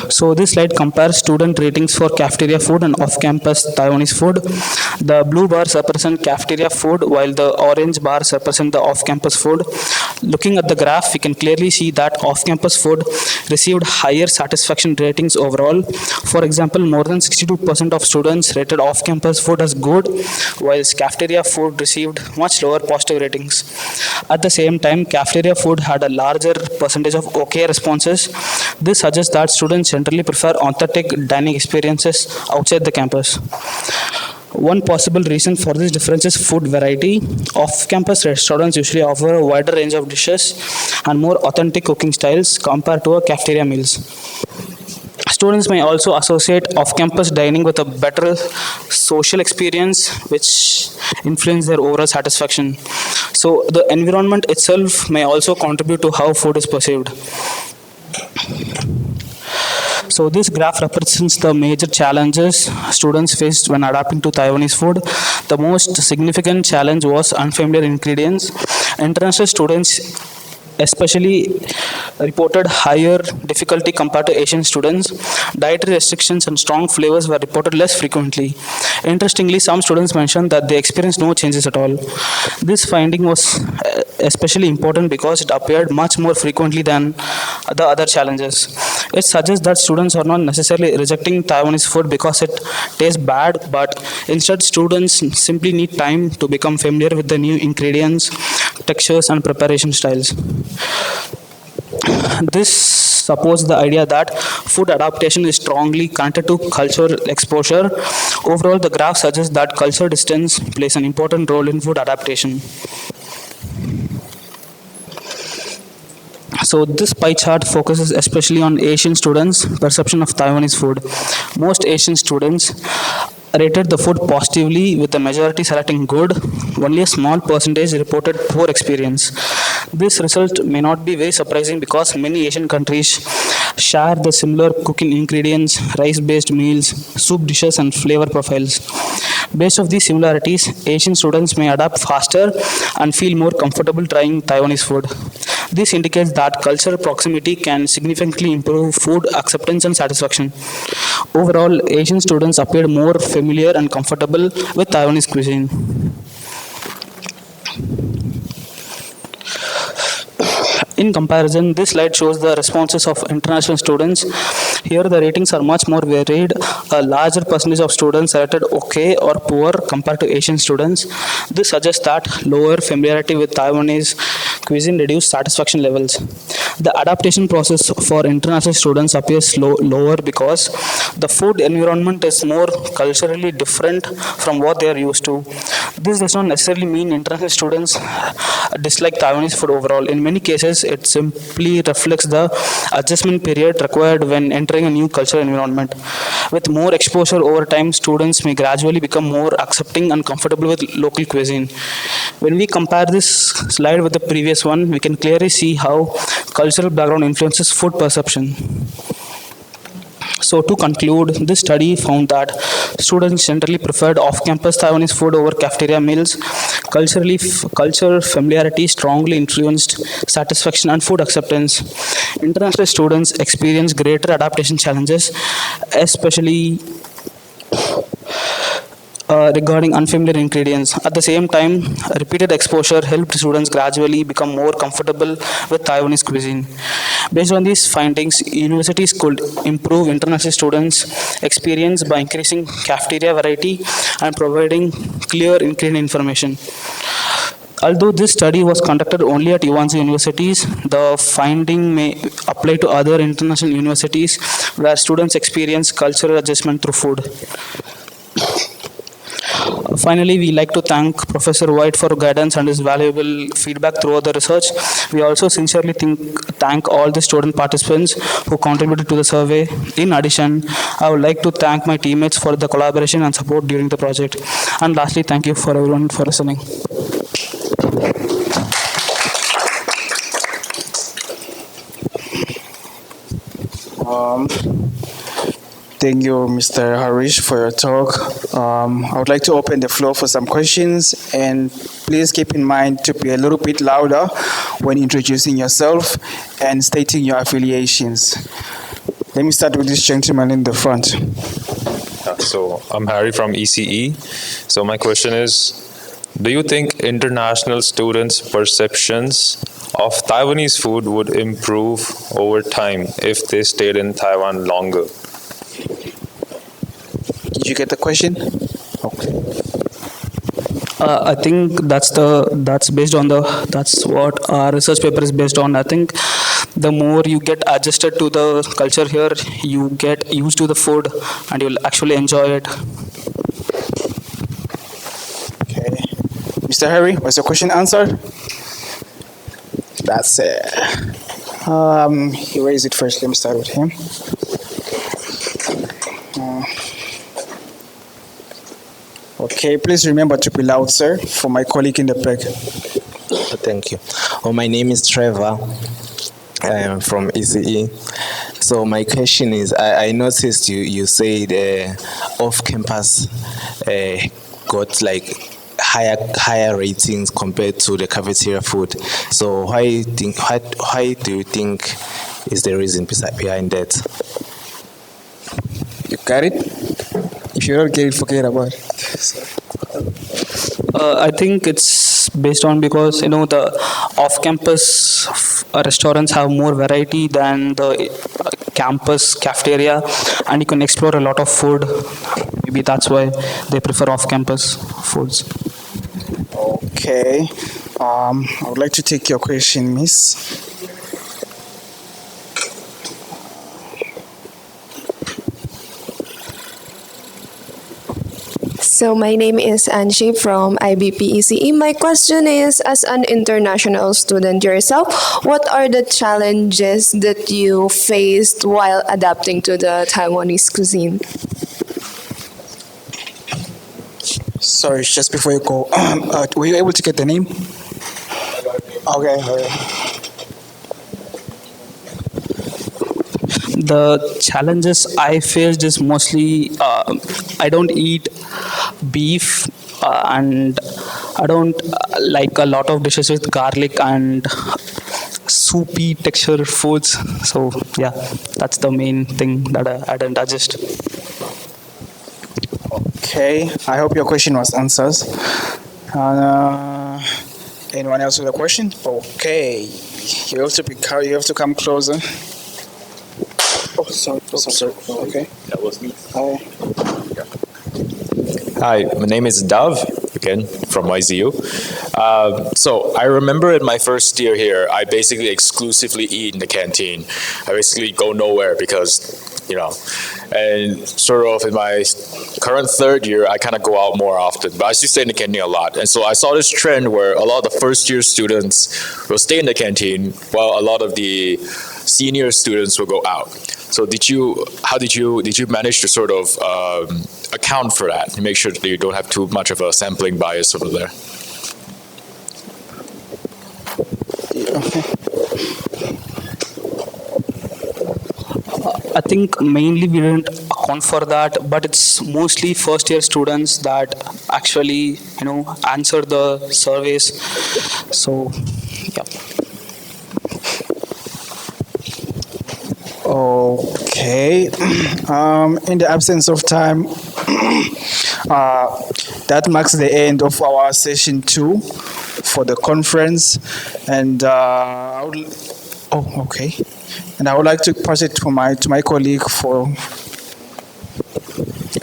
So this slide compares student ratings for cafeteria food and off-campus Taiwanese food. The blue bars represent cafeteria food, while the orange bars represent the off-campus food. Looking at the graph, we can clearly see that off-campus food received higher satisfaction ratings overall. For example, more than 62% of students rated off-campus food as good, whilst cafeteria food received much lower positive ratings. At the same time, cafeteria food had a larger percentage of okay responses. This suggests that students generally prefer authentic dining experiences outside the campus. One possible reason for this difference is food variety. Off-campus restaurants usually offer a wider range of dishes and more authentic cooking styles compared to cafeteria meals. Students may also associate off-campus dining with a better social experience, which influence their overall satisfaction. So the environment itself may also contribute to how food is perceived. So this graph represents the major challenges students faced when adapting to Taiwanese food. The most significant challenge was unfamiliar ingredients. International students especially reported higher difficulty compared to Asian students. Dietary restrictions and strong flavors were reported less frequently. Interestingly, some students mentioned that they experienced no changes at all. This finding was especially important because it appeared much more frequently than the other challenges. It suggests that students are not necessarily rejecting Taiwanese food because it tastes bad, but instead students simply need time to become familiar with the new ingredients, textures, and preparation styles. This supports the idea that food adaptation is strongly connected to cultural exposure. Overall, the graph suggests that cultural distance plays an important role in food adaptation. So this pie chart focuses especially on Asian students' perception of Taiwanese food. Most Asian students rated the food positively, with the majority selecting good. Only a small percentage reported poor experience. This result may not be very surprising because many Asian countries share the similar cooking ingredients, rice-based meals, soup dishes, and flavor profiles. Based on these similarities, Asian students may adapt faster and feel more comfortable trying Taiwanese food. This indicates that cultural proximity can significantly improve food acceptance and satisfaction. Overall, Asian students appeared more familiar and comfortable with Taiwanese cuisine. In comparison, this slide shows the responses of international students. Here, the ratings are much more varied. A larger percentage of students selected okay or poor compared to Asian students. This suggests that lower familiarity with Taiwanese cuisine reduced satisfaction levels. The adaptation process for international students appears lower because the food environment is more culturally different from what they are used to. This does not necessarily mean international students dislike Taiwanese food overall. In many cases, it simply reflects the adjustment period required when entering a new cultural environment. With more exposure over time, students may gradually become more accepting and comfortable with local cuisine. When we compare this slide with the previous one, we can clearly see how cultural background influences food perception. So to conclude, this study found that students generally preferred off-campus Taiwanese food over cafeteria meals. Cultural familiarity strongly influenced satisfaction and food acceptance. International students experience greater adaptation challenges, especially regarding unfamiliar ingredients. At the same time, repeated exposure helped students gradually become more comfortable with Taiwanese cuisine. Based on these findings, universities could improve international students' experience by increasing cafeteria variety and providing clear ingredient information. Although this study was conducted only at UANZ universities, the finding may apply to other international universities where students experience cultural adjustment through food. Finally, we like to thank Professor White for guidance and his valuable feedback throughout the research. We also sincerely thank all the student participants who contributed to the survey. In addition, I would like to thank my teammates for the collaboration and support during the project. And lastly, thank you for everyone for listening. Thank you, Mr. Harish, for your talk. I would like to open the floor for some questions, and please keep in mind to be a little bit louder when introducing yourself and stating your affiliations. Let me start with this gentleman in the front. So I'm Harry from ECE. So my question is, do you think international students' perceptions of Taiwanese food would improve over time if they stayed in Taiwan longer? Did you get the question? Okay. I think that's what our research paper is based on. I think the more you get adjusted to the culture here, you get used to the food and you'll actually enjoy it. Okay. Mr. Harry, was your question answered? That's it. He raised it first. Let me start with him. Okay, please remember to be loud, sir, for my colleague in the back. Thank you. My name is Trevor. I am from ECE. So my question is, I noticed you said off-campus got like higher ratings compared to the cafeteria food. So why do you think is the reason behind that? You got it? If you don't get it, forget about it. I think it's based on because the off-campus restaurants have more variety than the campus cafeteria, and you can explore a lot of food. Maybe that's why they prefer off-campus foods. Okay. I would like to take your question, miss. So my name is Anshi from IBP ECE. My question is, as an international student yourself, what are the challenges that you faced while adapting to the Taiwanese cuisine? Sorry, just before you go, were you able to get the name? Okay, okay. The challenges I faced is mostly I don't eat beef and I don't like a lot of dishes with garlic and soupy texture foods. So yeah, that's the main thing that I didn't adjust. Okay, I hope your question was answered. Anyone else with a question? Okay, you have to you have to come closer. Oh, sorry. Okay. That was me. Hi. Hi, my name is Dav, again, from YZU. So I remember in my first year here, I basically exclusively eat in the canteen. I basically go nowhere because, and sort of in my current third year, I kind of go out more often, but I still stay in the canteen a lot. And so I saw this trend where a lot of the first year students will stay in the canteen while a lot of the senior students will go out. So how did you manage to sort of account for that and make sure that you don't have too much of a sampling bias over there? I think mainly we didn't account for that, but it's mostly first year students that actually, answer the surveys. So, yeah. Okay. In the absence of time, that marks the end of our session 2 for the conference, and okay. And I would like to pass it to my colleague for.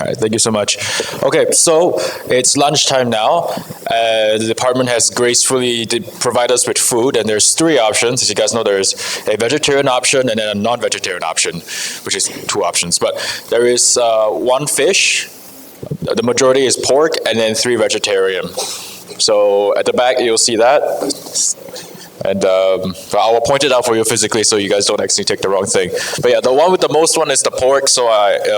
All right, thank you so much. Okay, so it's lunchtime now. The department has gracefully provided us with food, and there's 3 options. As you guys know, there's a vegetarian option and then a non-vegetarian option, which is 2 options. But there is 1 fish, the majority is pork, and then 3 vegetarian. So at the back, you'll see that. And I will point it out for you physically so you guys don't actually take the wrong thing. But yeah, the one with the most one is the pork. So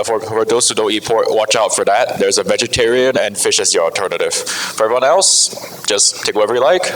for those who don't eat pork, watch out for that. There's a vegetarian and fish as your alternative. For everyone else, just take whatever you like.